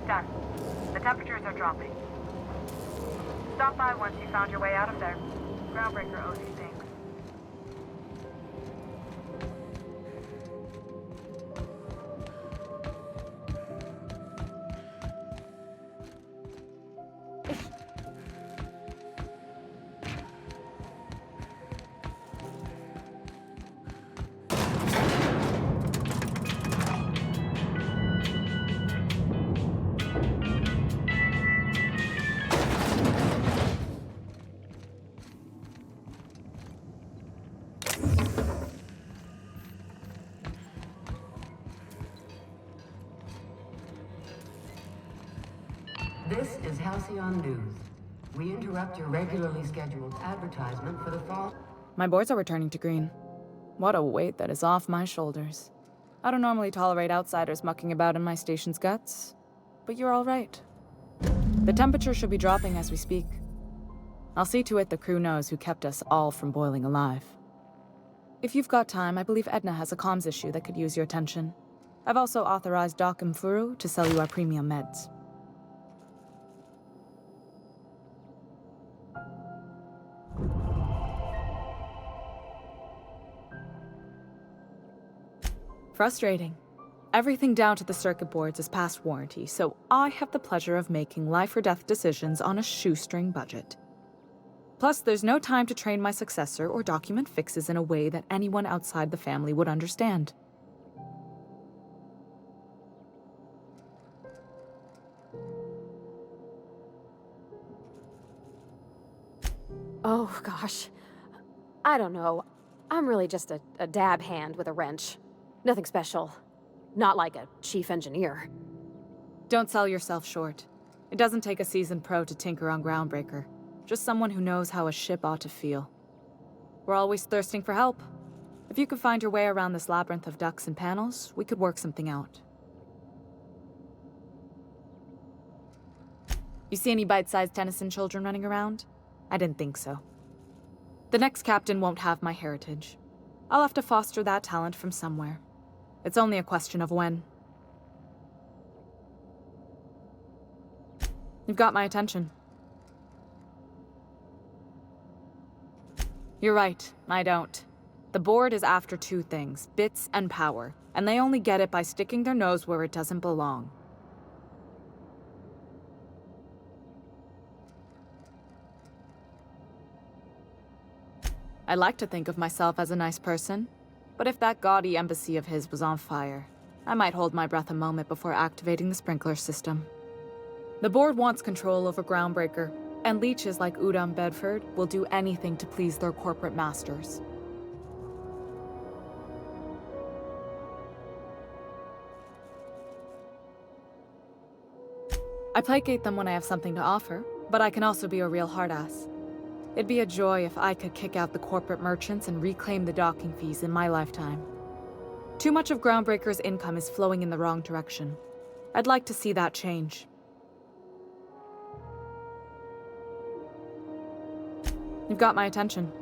Done. The temperatures are dropping. Stop by once you found your way out of there. Groundbreaker owes you things. This is Halcyon News. We interrupt your regularly scheduled advertisement for the fall. My boards are returning to green. What a weight that is off my shoulders. I don't normally tolerate outsiders mucking about in my station's guts, but you're all right. The temperature should be dropping as we speak. I'll see to it the crew knows who kept us all from boiling alive. If you've got time, I believe Edna has a comms issue that could use your attention. I've also authorized Doc and Furu to sell you our premium meds. Frustrating. Everything down to the circuit boards is past warranty, so I have the pleasure of making life or death decisions on a shoestring budget. Plus, there's no time to train my successor or document fixes in a way that anyone outside the family would understand. Oh, gosh. I don't know. I'm really just a dab hand with a wrench. Nothing special. Not like a chief engineer. Don't sell yourself short. It doesn't take a seasoned pro to tinker on Groundbreaker. Just someone who knows how a ship ought to feel. We're always thirsting for help. If you could find your way around this labyrinth of ducts and panels, we could work something out. You see any bite-sized Tennyson children running around? I didn't think so. The next captain won't have my heritage. I'll have to foster that talent from somewhere. It's only a question of when. You've got my attention. You're right, I don't. The board is after two things, bits and power, and they only get it by sticking their nose where it doesn't belong. I like to think of myself as a nice person, but if that gaudy embassy of his was on fire, I might hold my breath a moment before activating the sprinkler system. The board wants control over Groundbreaker, and leeches like Udom Bedford will do anything to please their corporate masters. I placate them when I have something to offer, but I can also be a real hard-ass. It'd be a joy if I could kick out the corporate merchants and reclaim the docking fees in my lifetime. Too much of Groundbreaker's income is flowing in the wrong direction. I'd like to see that change. You've got my attention.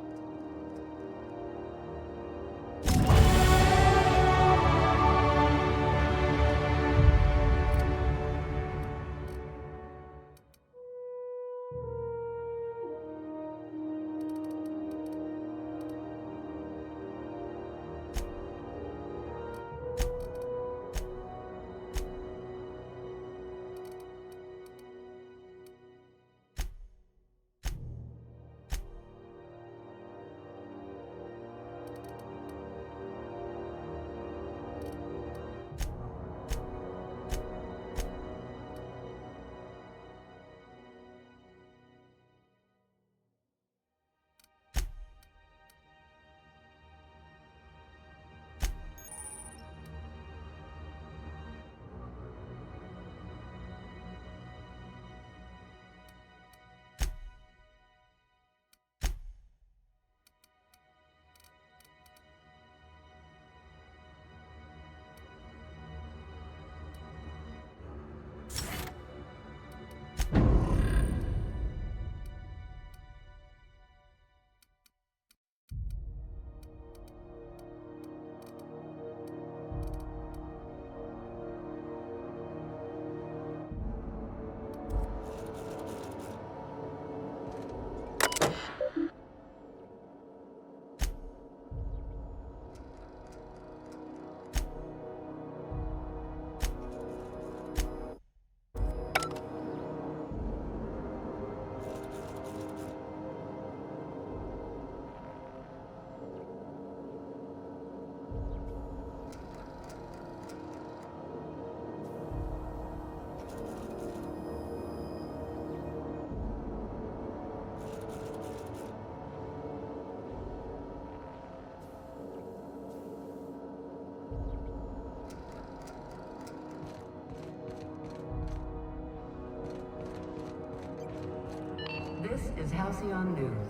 This is Halcyon News.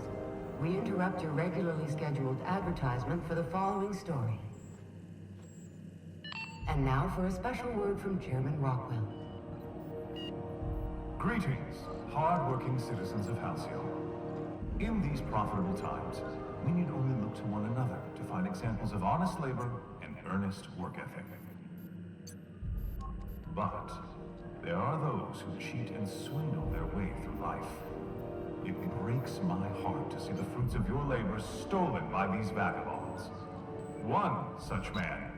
We interrupt your regularly scheduled advertisement for the following story. And now for a special word from Chairman Rockwell. Greetings, hard-working citizens of Halcyon. In these profitable times, we need only look to one another to find examples of honest labor and earnest work ethic. But there are those who cheat and swindle their way through life. It breaks my heart to see the fruits of your labor stolen by these vagabonds. One such man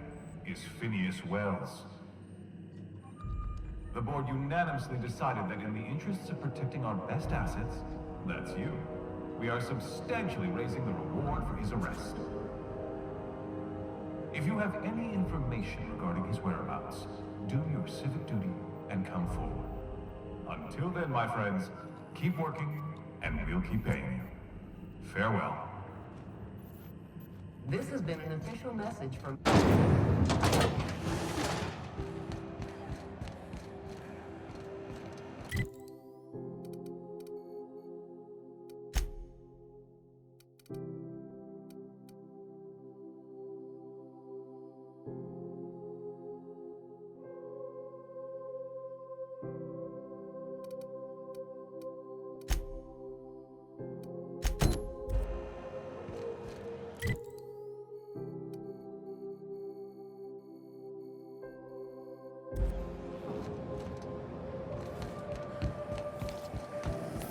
is Phinias Welles. The board unanimously decided that in the interests of protecting our best assets, that's you, we are substantially raising the reward for his arrest. If you have any information regarding his whereabouts, do your civic duty and come forward. Until then, my friends, keep working and we'll keep paying you. Farewell. This has been an official message from...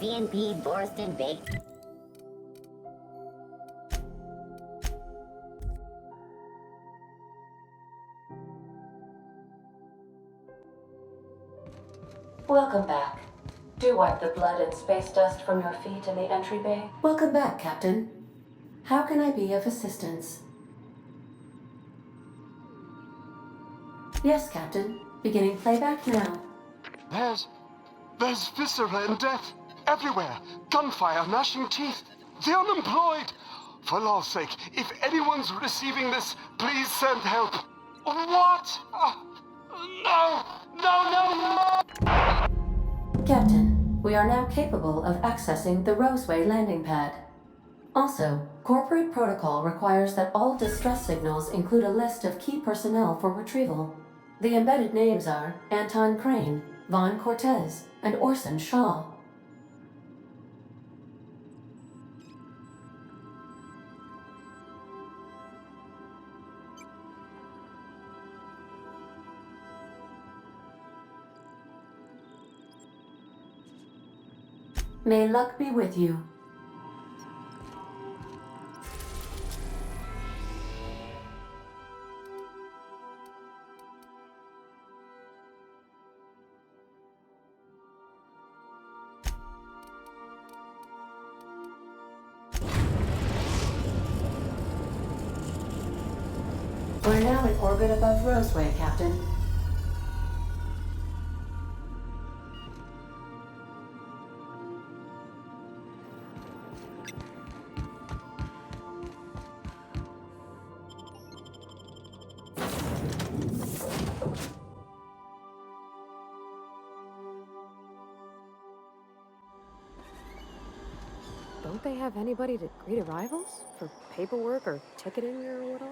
CNP Borston Bake. Welcome back. Do wipe the blood and space dust from your feet in the entry bay. Welcome back, Captain. How can I be of assistance? Yes, Captain. Beginning playback now. There's viscera and death everywhere. Gunfire, gnashing teeth. The unemployed. For law's sake, if anyone's receiving this, please send help. What? No! Captain, we are now capable of accessing the Roseway landing pad. Also, corporate protocol requires that all distress signals include a list of key personnel for retrieval. The embedded names are Anton Crane, Vaughn Cortez, and Orson Shaw. May luck be with you. We're now in orbit above Roseway, Captain. Don't they have anybody to greet arrivals? For paperwork or ticketing or what all?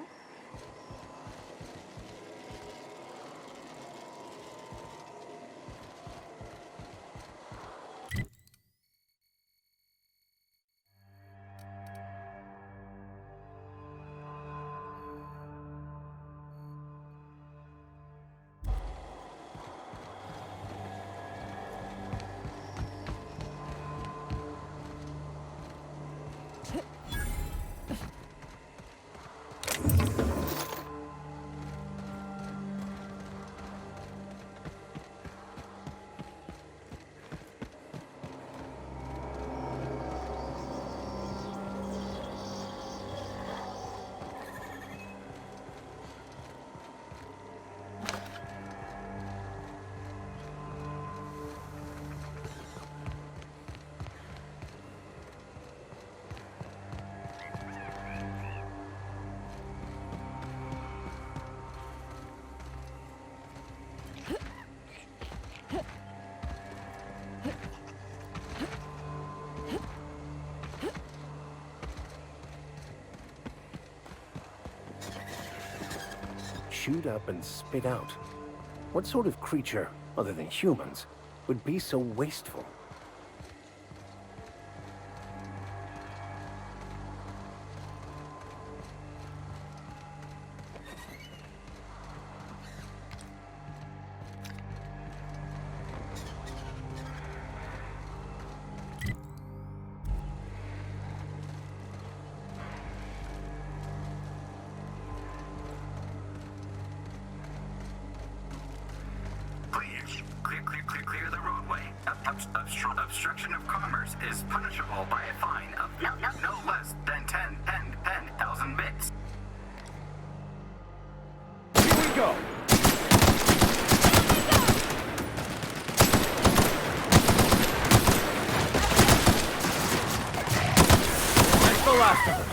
Shoot up and spit out. What sort of creature, other than humans, would be so wasteful? obstruction of commerce is punishable by a fine of no less than 10,000 bits. Here we go! That's the last of them.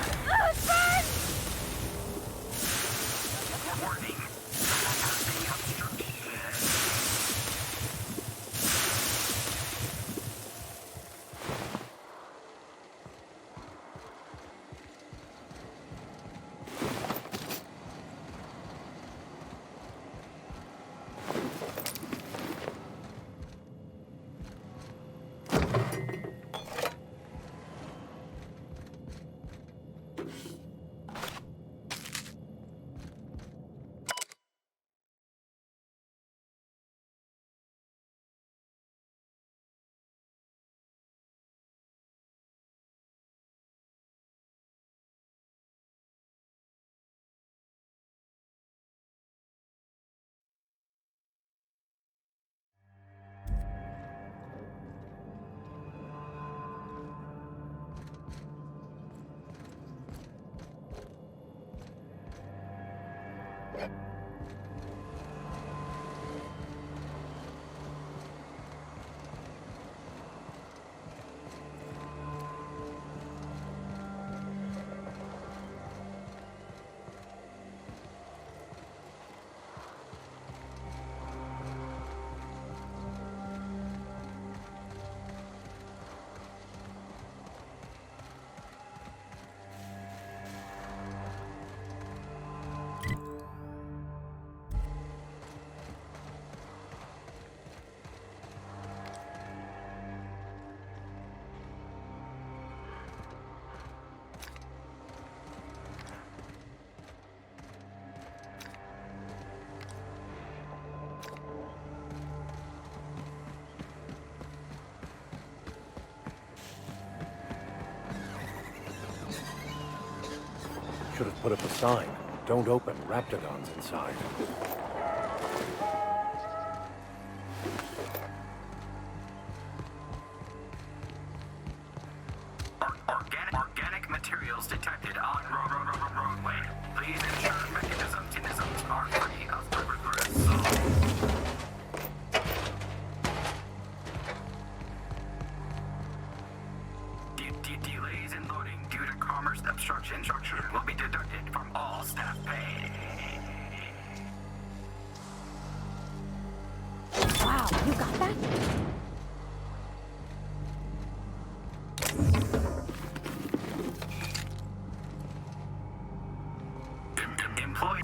Should have put up a sign. Don't open Raptidons inside. Organic materials detected on roadway. Please ensure mechanisms are free of rigorous. Delays in loading due to commerce obstruction will be deducted from all staff pay. Wow, you got that? Employee.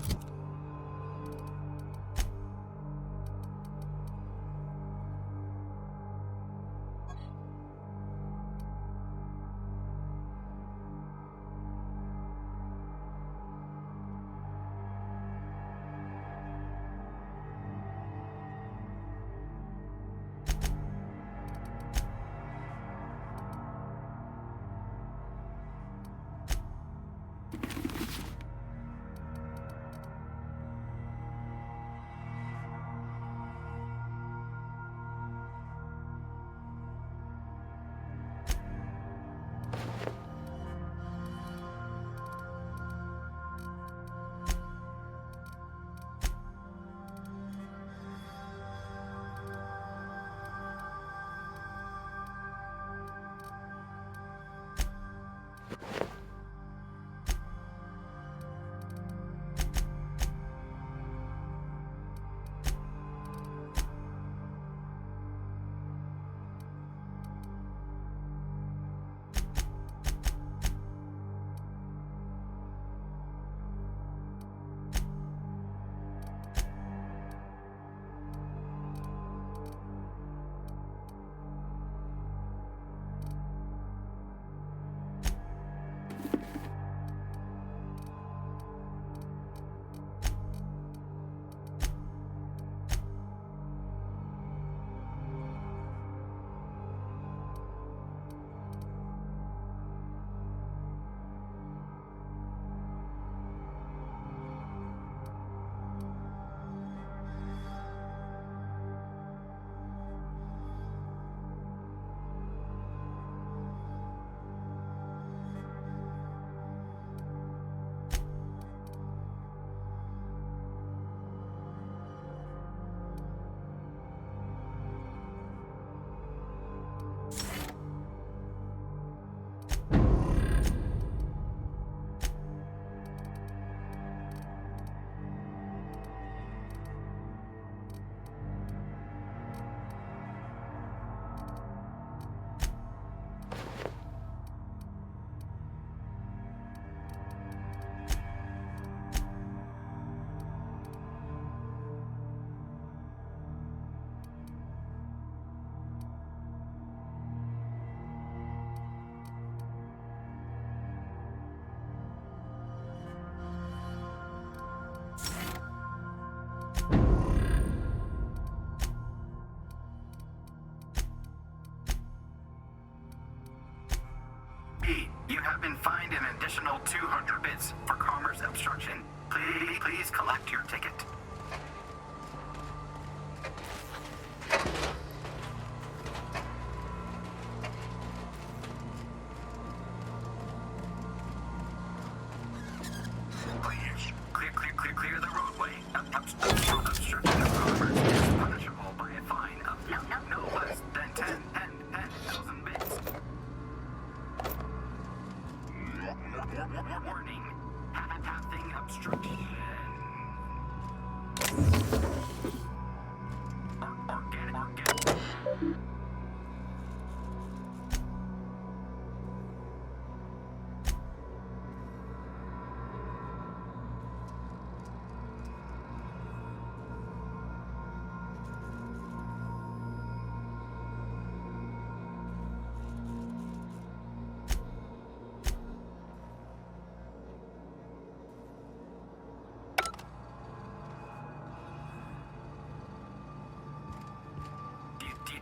destruction.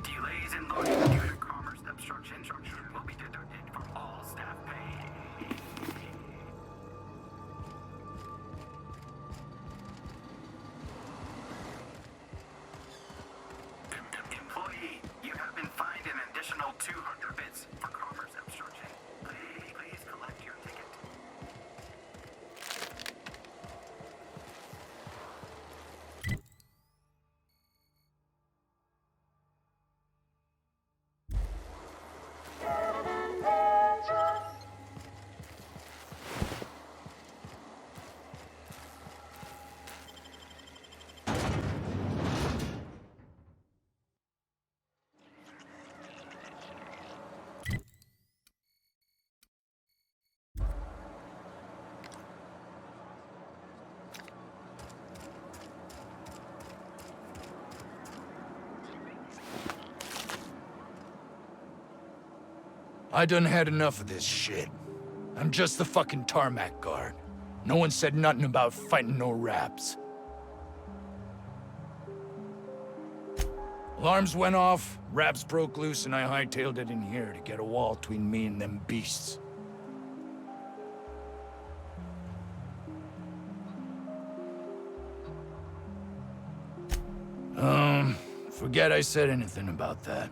Delays in loading due to commerce obstruction will be deducted from all staff pay. Employee, you have been fined an additional 200 bits for commerce obstruction. Please collect your ticket. I done had enough of this shit. I'm just the fucking tarmac guard. No one said nothing about fighting no raps. Alarms went off, raps broke loose, and I hightailed it in here to get a wall between me and them beasts. Forget I said anything about that.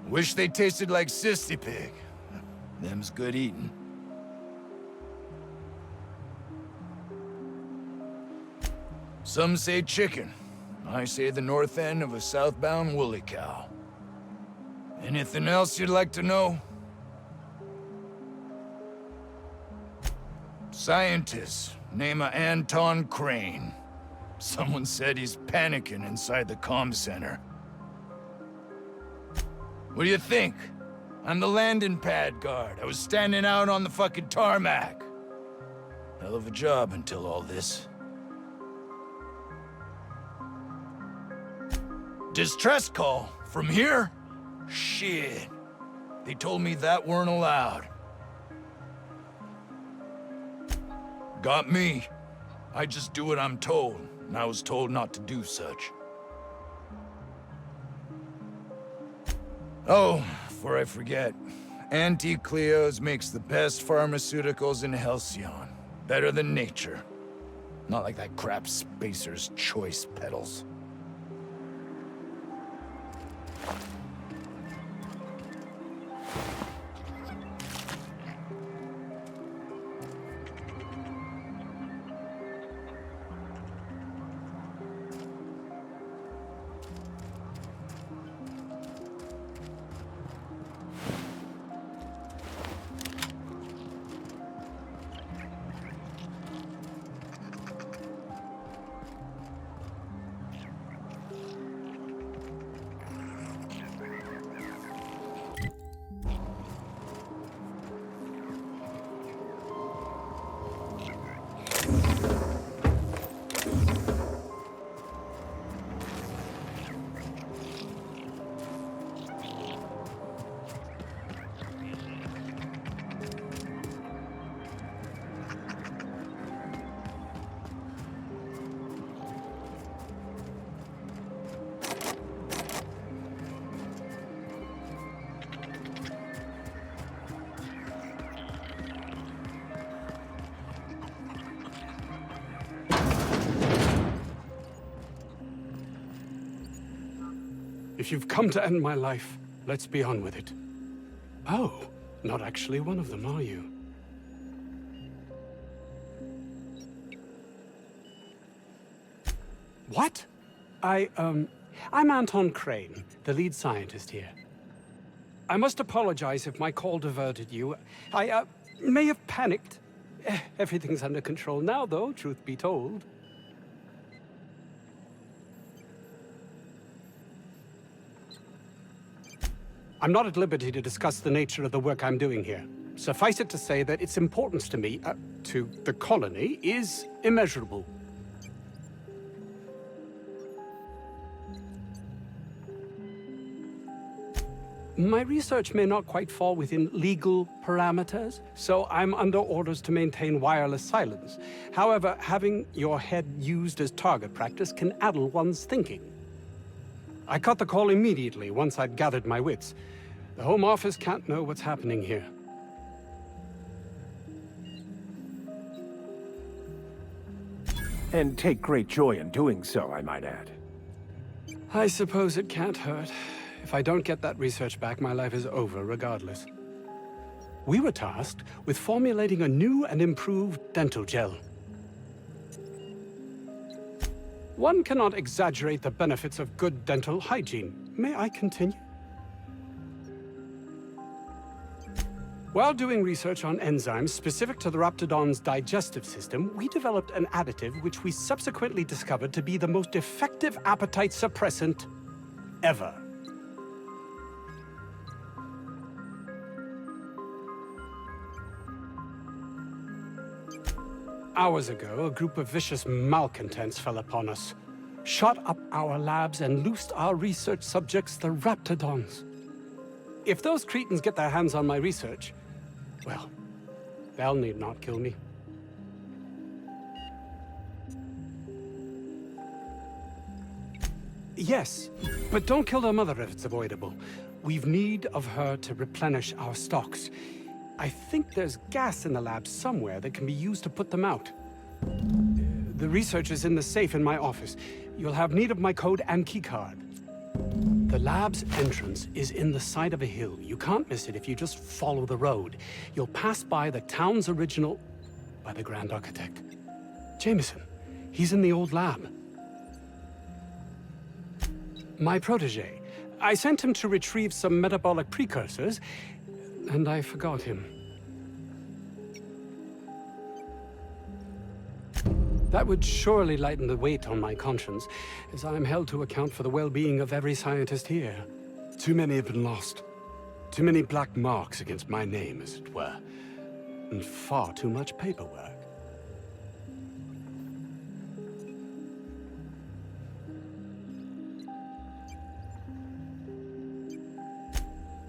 Wish they tasted like Sissy Pig. Them's good eating. Some say chicken. I say the north end of a southbound woolly cow. Anything else you'd like to know? Scientist, name of Anton Crane. Someone said he's panicking inside the comm center. What do you think? I'm the landing pad guard. I was standing out on the fucking tarmac. Hell of a job until all this. Distress call? From here? Shit. They told me that weren't allowed. Got me. I just do what I'm told, and I was told not to do such. Oh, before I forget, Auntie Cleo's makes the best pharmaceuticals in Alción. Better than nature. Not like that crap Spacer's Choice peddles. If you've come to end my life, let's be on with it. Oh, not actually one of them, are you? What? I'm Anton Crane, the lead scientist here. I must apologize if my call diverted you. I may have panicked. Everything's under control now, though, truth be told. I'm not at liberty to discuss the nature of the work I'm doing here. Suffice it to say that its importance to me, to the colony, is immeasurable. My research may not quite fall within legal parameters, so I'm under orders to maintain wireless silence. However, having your head used as target practice can addle one's thinking. I cut the call immediately once I'd gathered my wits. The Home Office can't know what's happening here. And take great joy in doing so, I might add. I suppose it can't hurt. If I don't get that research back, my life is over regardless. We were tasked with formulating a new and improved dental gel. One cannot exaggerate the benefits of good dental hygiene. May I continue? While doing research on enzymes specific to the Raptidon's digestive system, we developed an additive which we subsequently discovered to be the most effective appetite suppressant ever. Hours ago, a group of vicious malcontents fell upon us, shot up our labs, and loosed our research subjects, the Raptidons. If those cretins get their hands on my research, well, they'll need not kill me. Yes, but don't kill their mother if it's avoidable. We've need of her to replenish our stocks. I think there's gas in the lab somewhere that can be used to put them out. The research is in the safe in my office. You'll have need of my code and keycard. The lab's entrance is in the side of a hill. You can't miss it if you just follow the road. You'll pass by the town's original... by the Grand Architect. Jameson. He's in the old lab. My protege. I sent him to retrieve some metabolic precursors, and I forgot him. That would surely lighten the weight on my conscience, as I'm held to account for the well-being of every scientist here. Too many have been lost. Too many black marks against my name, as it were. And far too much paperwork.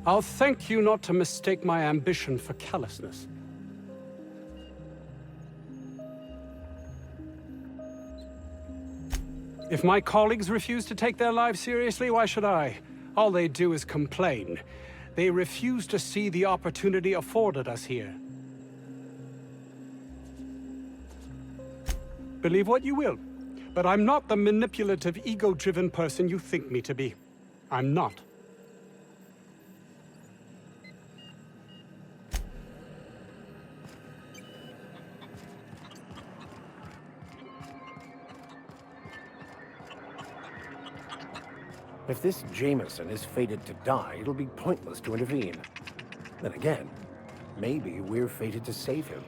I'll thank you not to mistake my ambition for callousness. If my colleagues refuse to take their lives seriously, why should I? All they do is complain. They refuse to see the opportunity afforded us here. Believe what you will, but I'm not the manipulative, ego-driven person you think me to be. I'm not. If this Jameson is fated to die, it'll be pointless to intervene. Then again, maybe we're fated to save him.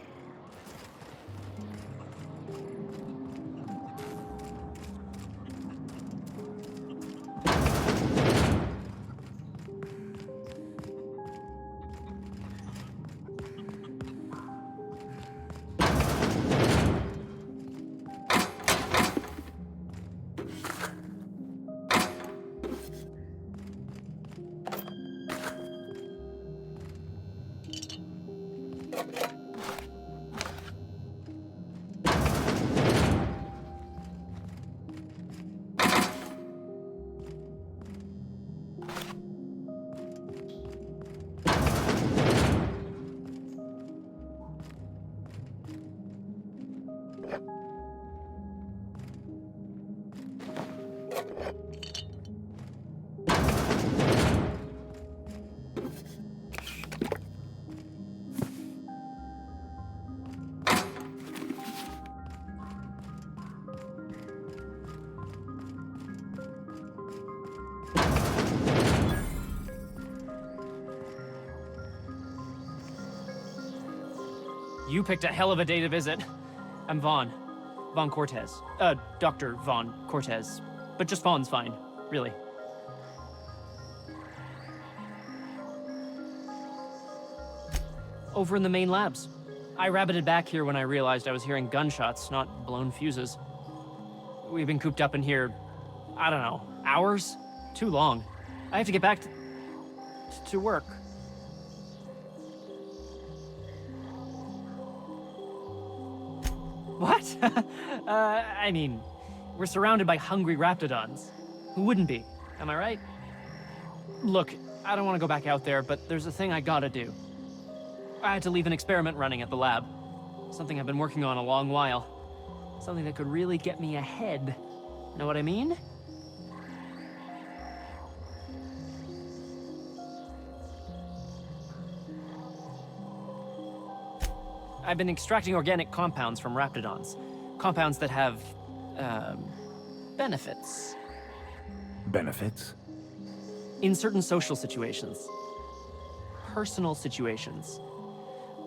You picked a hell of a day to visit. I'm Vaughn. Vaughn Cortez. Dr. Vaughn Cortez. But just Vaughn's fine, really. Over in the main labs. I rabbited back here when I realized I was hearing gunshots, not blown fuses. We've been cooped up in here, I don't know, hours? Too long. I have to get back to work. What? I mean, we're surrounded by hungry raptidons. Who wouldn't be? Am I right? Look, I don't want to go back out there, but there's a thing I gotta do. I had to leave an experiment running at the lab. Something I've been working on a long while. Something that could really get me ahead. Know what I mean? I've been extracting organic compounds from raptidons. Compounds that have, benefits. Benefits? In certain social situations. Personal situations.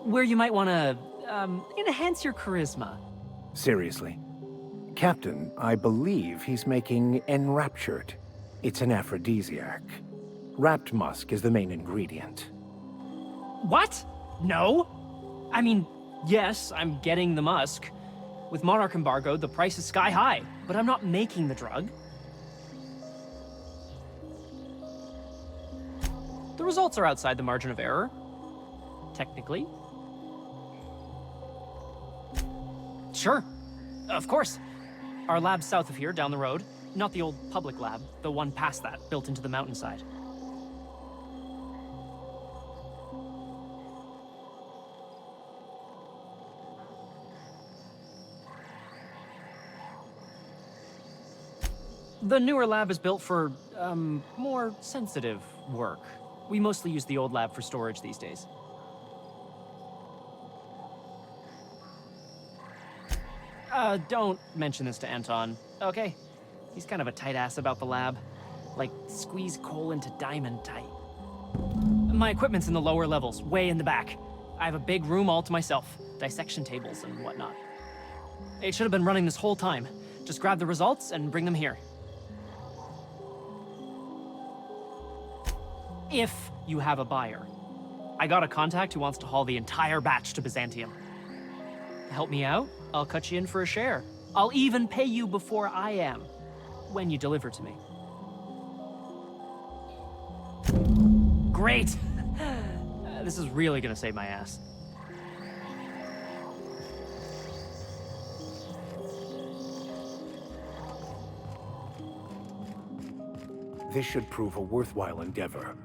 Where you might want to, enhance your charisma. Seriously. Captain, I believe he's making enraptured. It's an aphrodisiac. Wrapped musk is the main ingredient. What? No? I mean, yes, I'm getting the musk. With Monarch embargo, the price is sky high, but I'm not making the drug. The results are outside the margin of error. Technically. Sure. Of course. Our lab's south of here, down the road. Not the old public lab, the one past that, built into the mountainside. The newer lab is built for, more sensitive work. We mostly use the old lab for storage these days. Don't mention this to Anton, okay? He's kind of a tight ass about the lab. Like, squeeze coal into diamond tight. My equipment's in the lower levels, way in the back. I have a big room all to myself, dissection tables and whatnot. It should have been running this whole time. Just grab the results and bring them here. If you have a buyer. I got a contact who wants to haul the entire batch to Byzantium. Help me out, I'll cut you in for a share. I'll even pay you before I am, when you deliver to me. Great! This is really gonna save my ass. This should prove a worthwhile endeavor.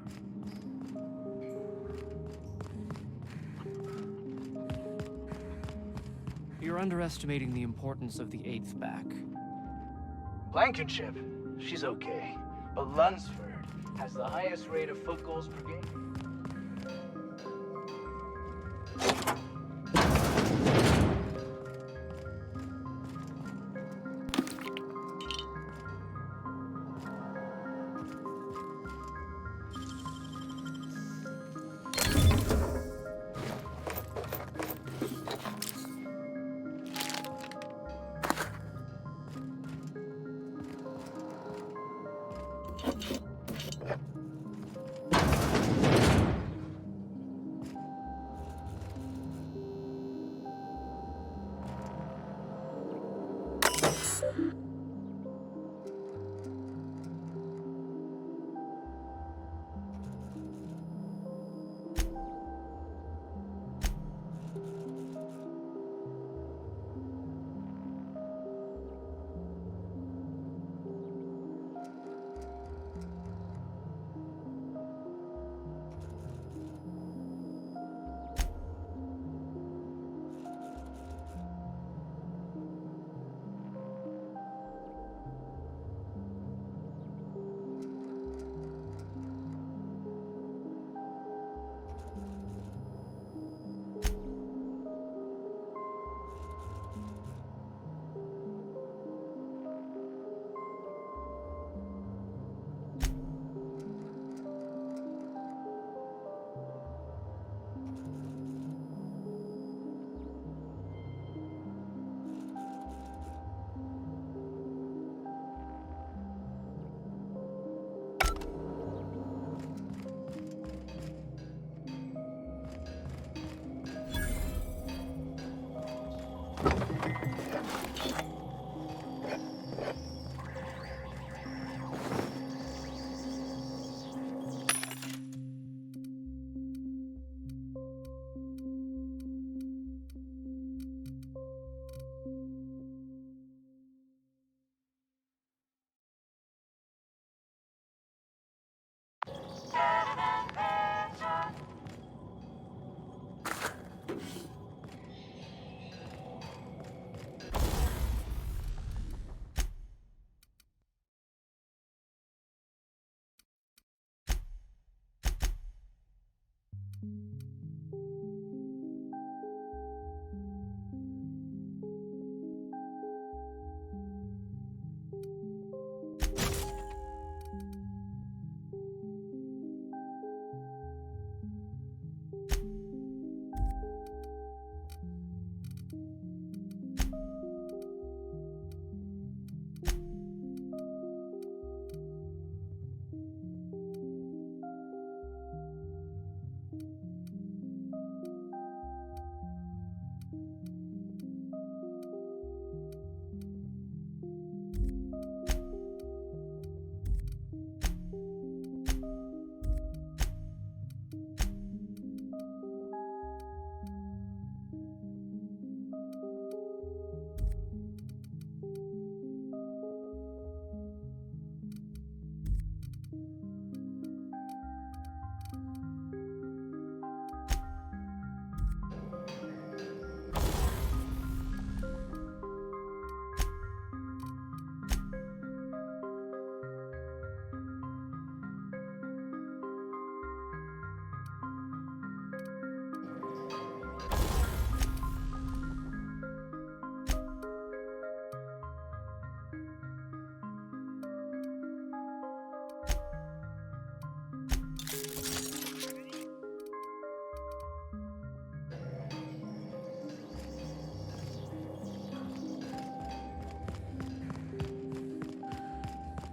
You're underestimating the importance of the 8th back. Blankenship, she's okay. But Lunsford has the highest rate of foot goals per game.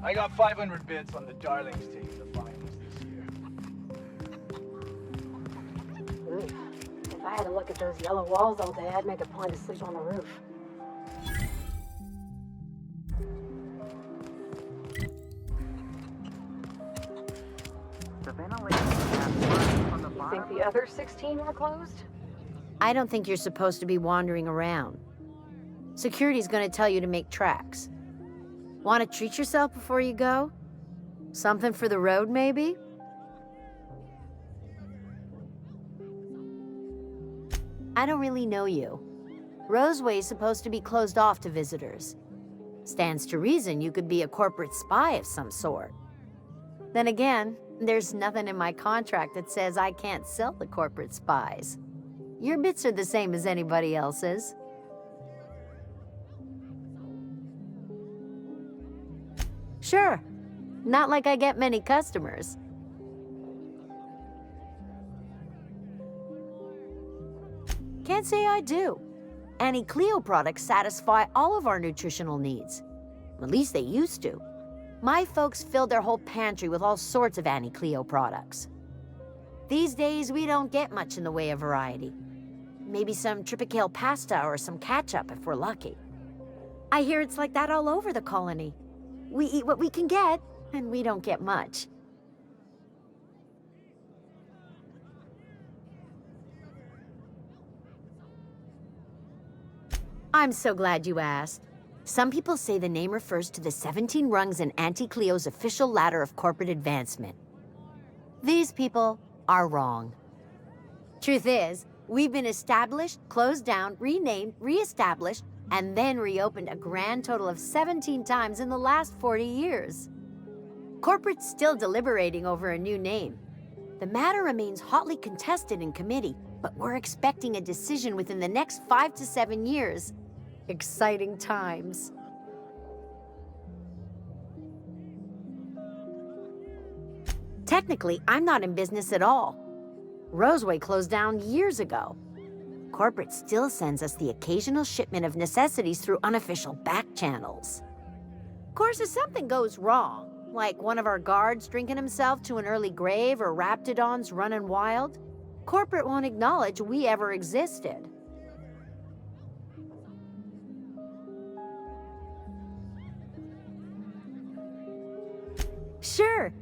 I got 500 bits on the Darlings taking the finals this year. If I had to look at those yellow walls all day, I'd make a point to sleep on the roof. You think the other 16 were closed? I don't think you're supposed to be wandering around. Security's gonna tell you to make tracks. Want to treat yourself before you go? Something for the road, maybe? I don't really know you. Roseway's supposed to be closed off to visitors. Stands to reason you could be a corporate spy of some sort. Then again, there's nothing in my contract that says I can't sell the corporate spies. Your bits are the same as anybody else's. Sure. Not like I get many customers. Can't say I do. Annie Cleo products satisfy all of our nutritional needs. At least they used to. My folks filled their whole pantry with all sorts of Annie Cleo products. These days, we don't get much in the way of variety. Maybe some tripicale pasta or some ketchup if we're lucky. I hear it's like that all over the colony. We eat what we can get, and we don't get much. I'm so glad you asked. Some people say the name refers to the 17 rungs in Auntie Cleo's official ladder of corporate advancement. These people are wrong. Truth is, we've been established, closed down, renamed, reestablished, and then reopened a grand total of 17 times in the last 40 years. Corporate's still deliberating over a new name. The matter remains hotly contested in committee, but we're expecting a decision within the next 5 to 7 years. Exciting times. Technically, I'm not in business at all. Roseway closed down years ago. Corporate still sends us the occasional shipment of necessities through unofficial back channels. Of course, if something goes wrong, like one of our guards drinking himself to an early grave or raptidons running wild, corporate won't acknowledge we ever existed. Sure.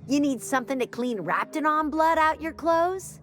You need something to clean raptidon blood out your clothes?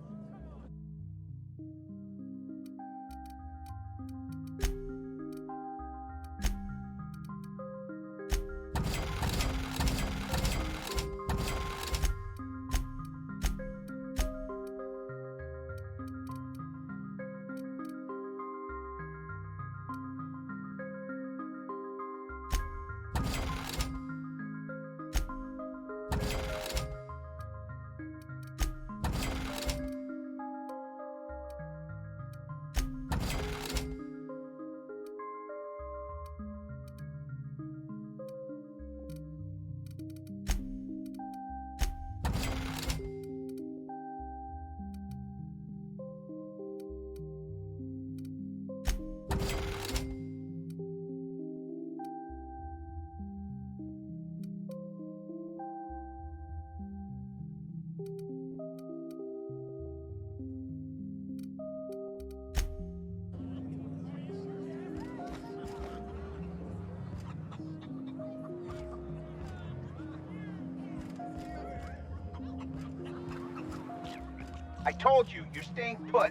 I told you, you're staying put.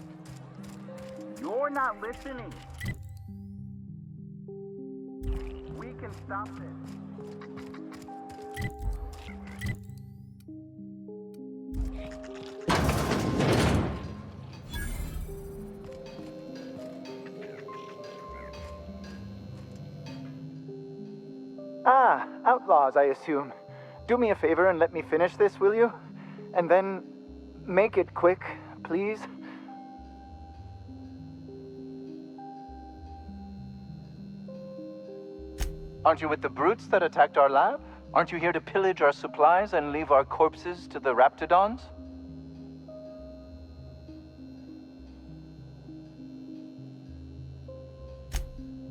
You're not listening. We can stop this. Ah, outlaws, I assume. Do me a favor and let me finish this, will you? And then make it quick, please. Aren't you with the brutes that attacked our lab? Aren't you here to pillage our supplies and leave our corpses to the raptidons?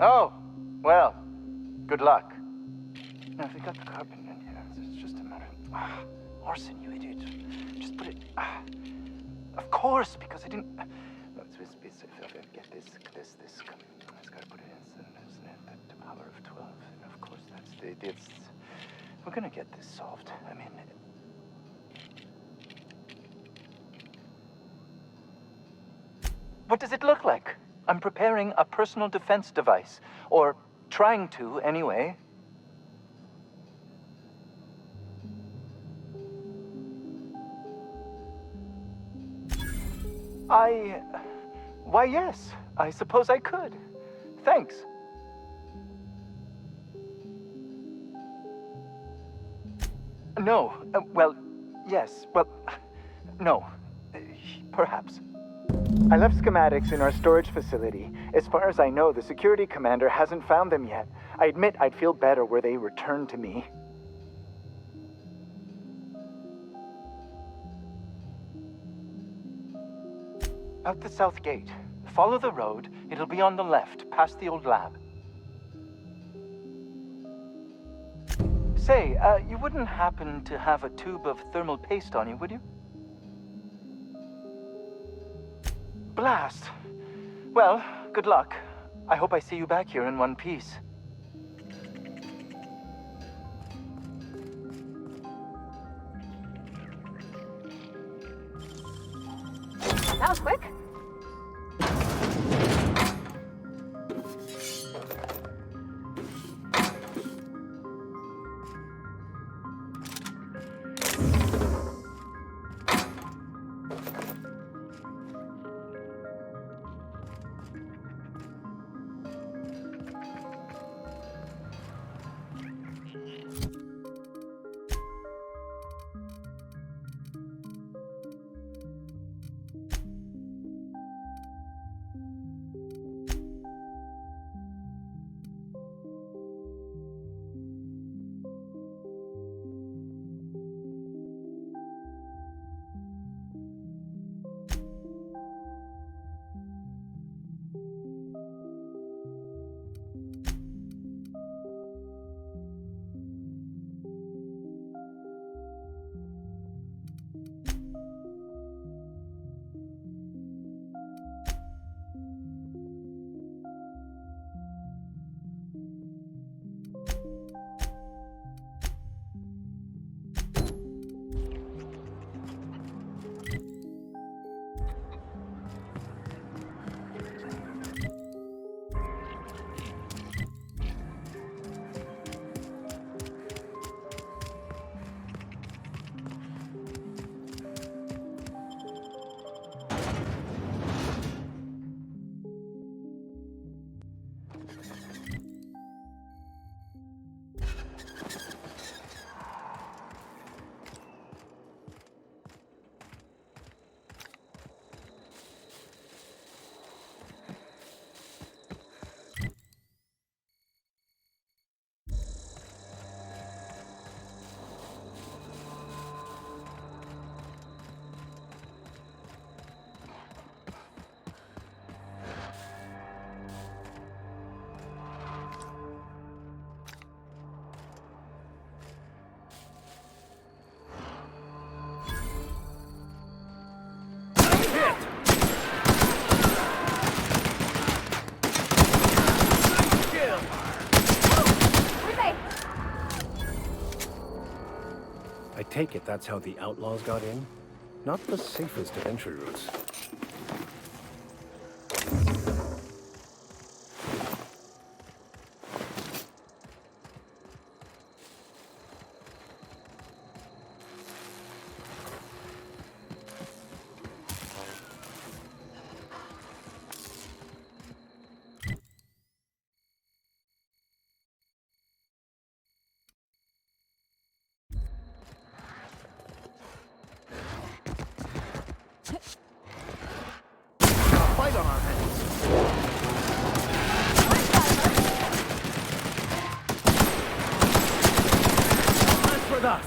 Oh, well, good luck. Now, if we got the carpet in here. Orson, you idiot. Just put it... Of course, because I didn't... No, get this. It's gotta put it in, isn't it? The power of 12. And of course, that's the... We're gonna get this solved. I mean... What does it look like? I'm preparing a personal defense device. Or trying to, anyway. Why, yes. I suppose I could. Thanks. No. Well, yes. Well, no. Perhaps. I left schematics in our storage facility. As far as I know, the security commander hasn't found them yet. I admit I'd feel better were they returned to me. Out the south gate. Follow the road. It'll be on the left, past the old lab. Say, you wouldn't happen to have a tube of thermal paste on you, would you? Blast. Well, good luck. I hope I see you back here in one piece. That was quick. I take it that's how the outlaws got in? Not the safest of entry routes. Fight on our hands. That's with us.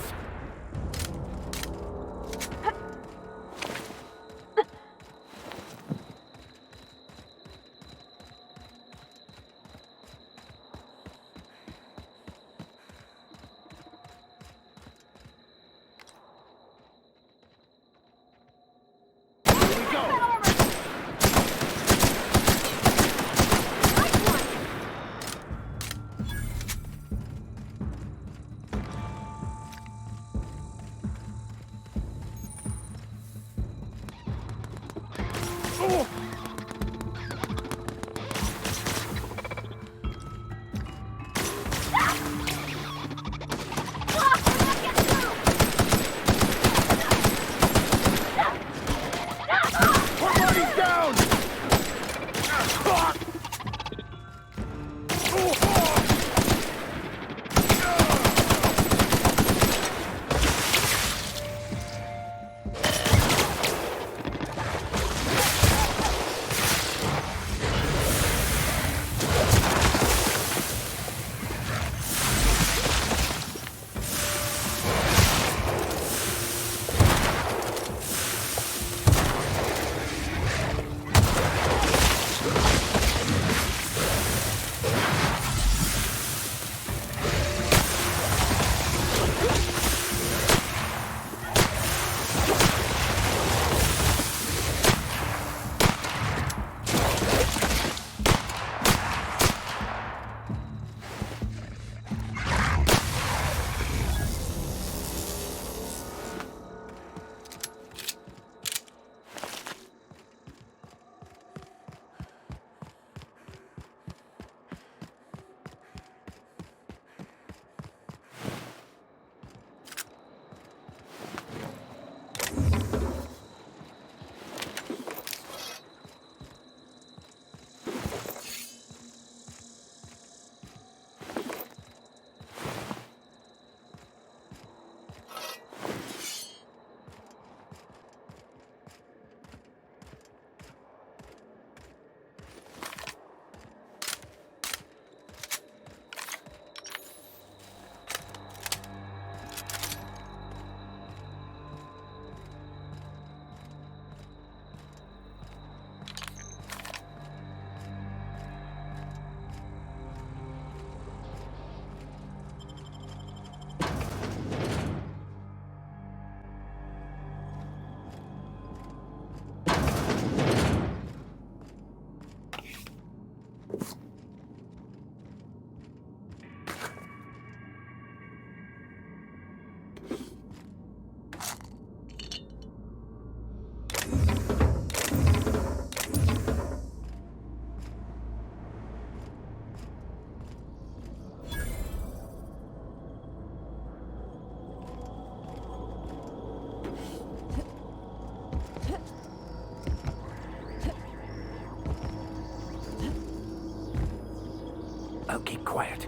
I'll keep quiet.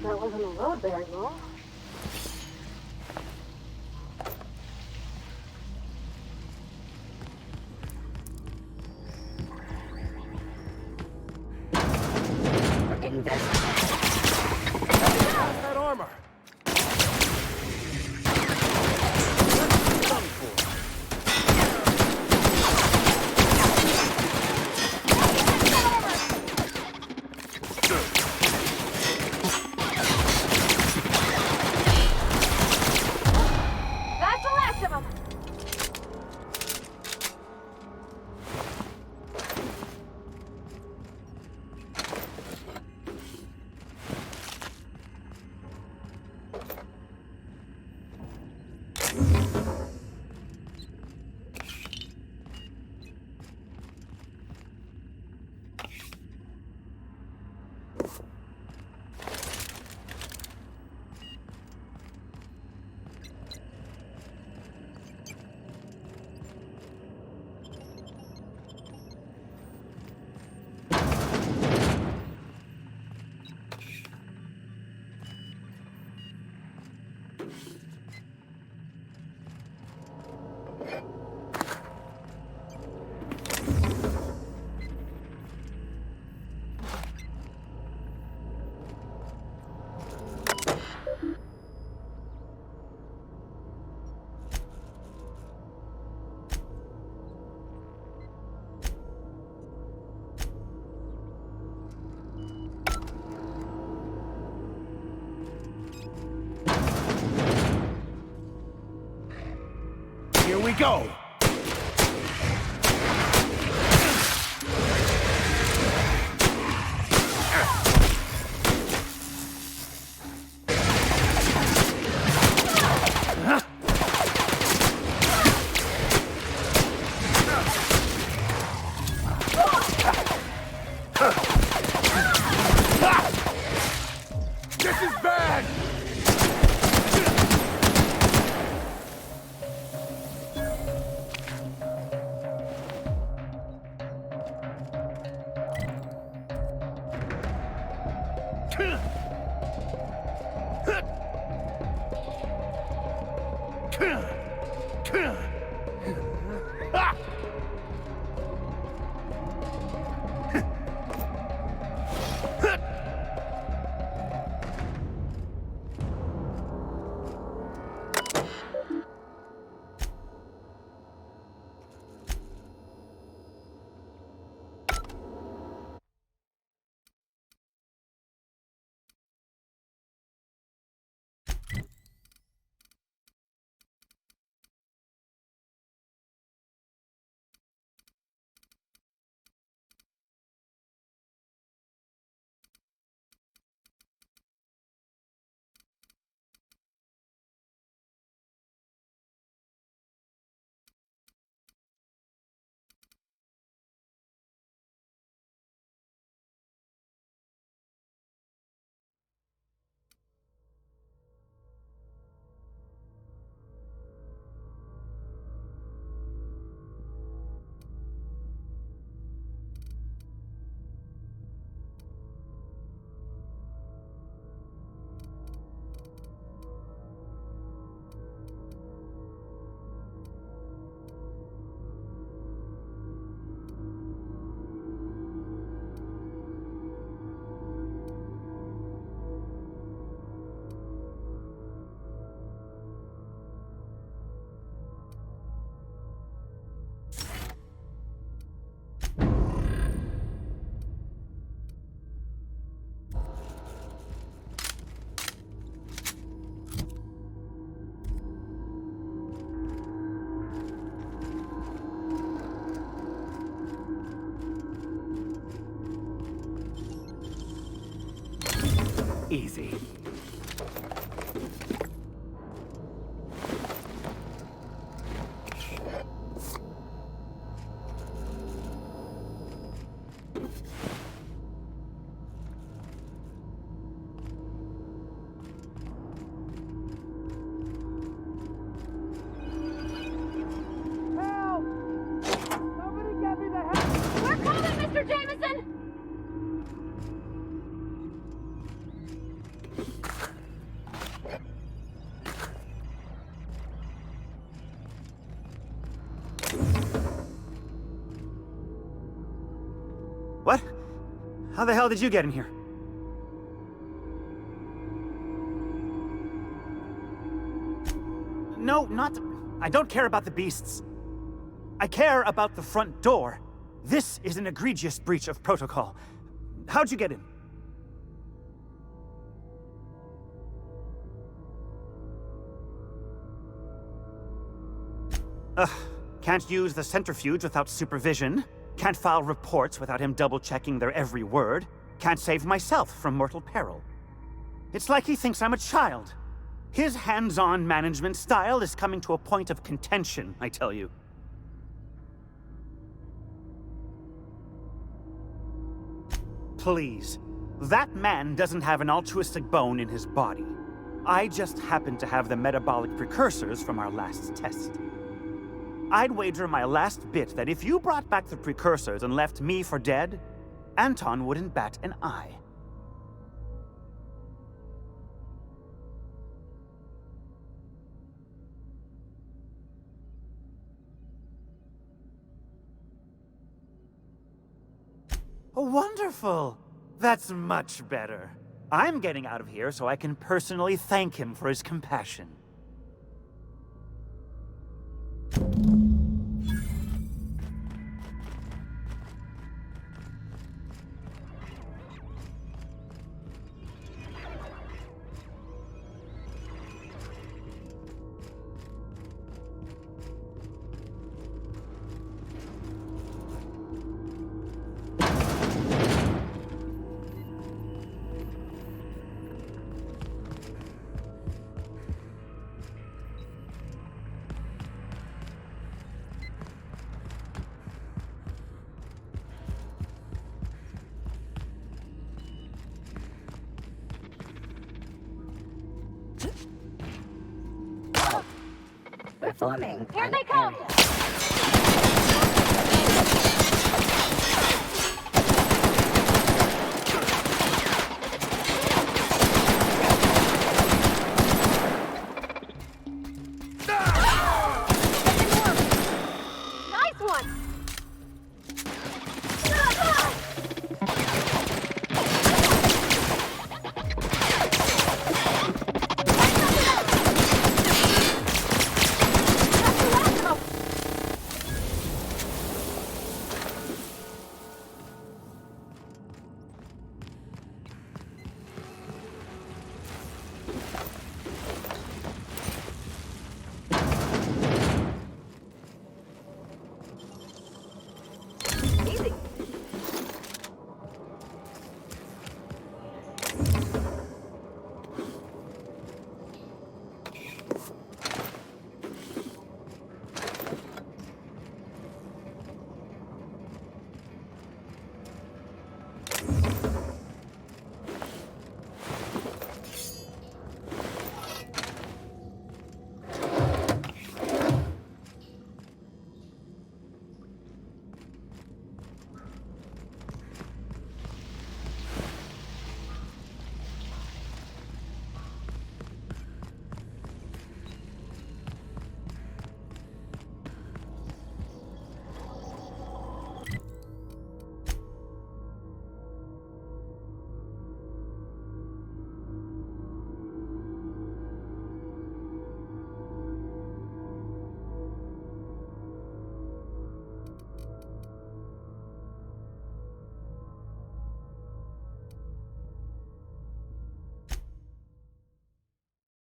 That wasn't a road very long. That armor! That's the last of them! Here we go! This is bad! Easy. We're coming, Mr. Jameson! What? How the hell did you get in here? No, not... I don't care about the beasts. I care about the front door. This is an egregious breach of protocol. How'd you get in? Can't use the centrifuge without supervision. Can't file reports without him double-checking their every word. Can't save myself from mortal peril. It's like he thinks I'm a child. His hands-on management style is coming to a point of contention, I tell you. Please. That man doesn't have an altruistic bone in his body. I just happen to have the metabolic precursors from our last test. I'd wager my last bit that if you brought back the precursors and left me for dead, Anton wouldn't bat an eye. Wonderful! That's much better. I'm getting out of here so I can personally thank him for his compassion. Performing. Here they come!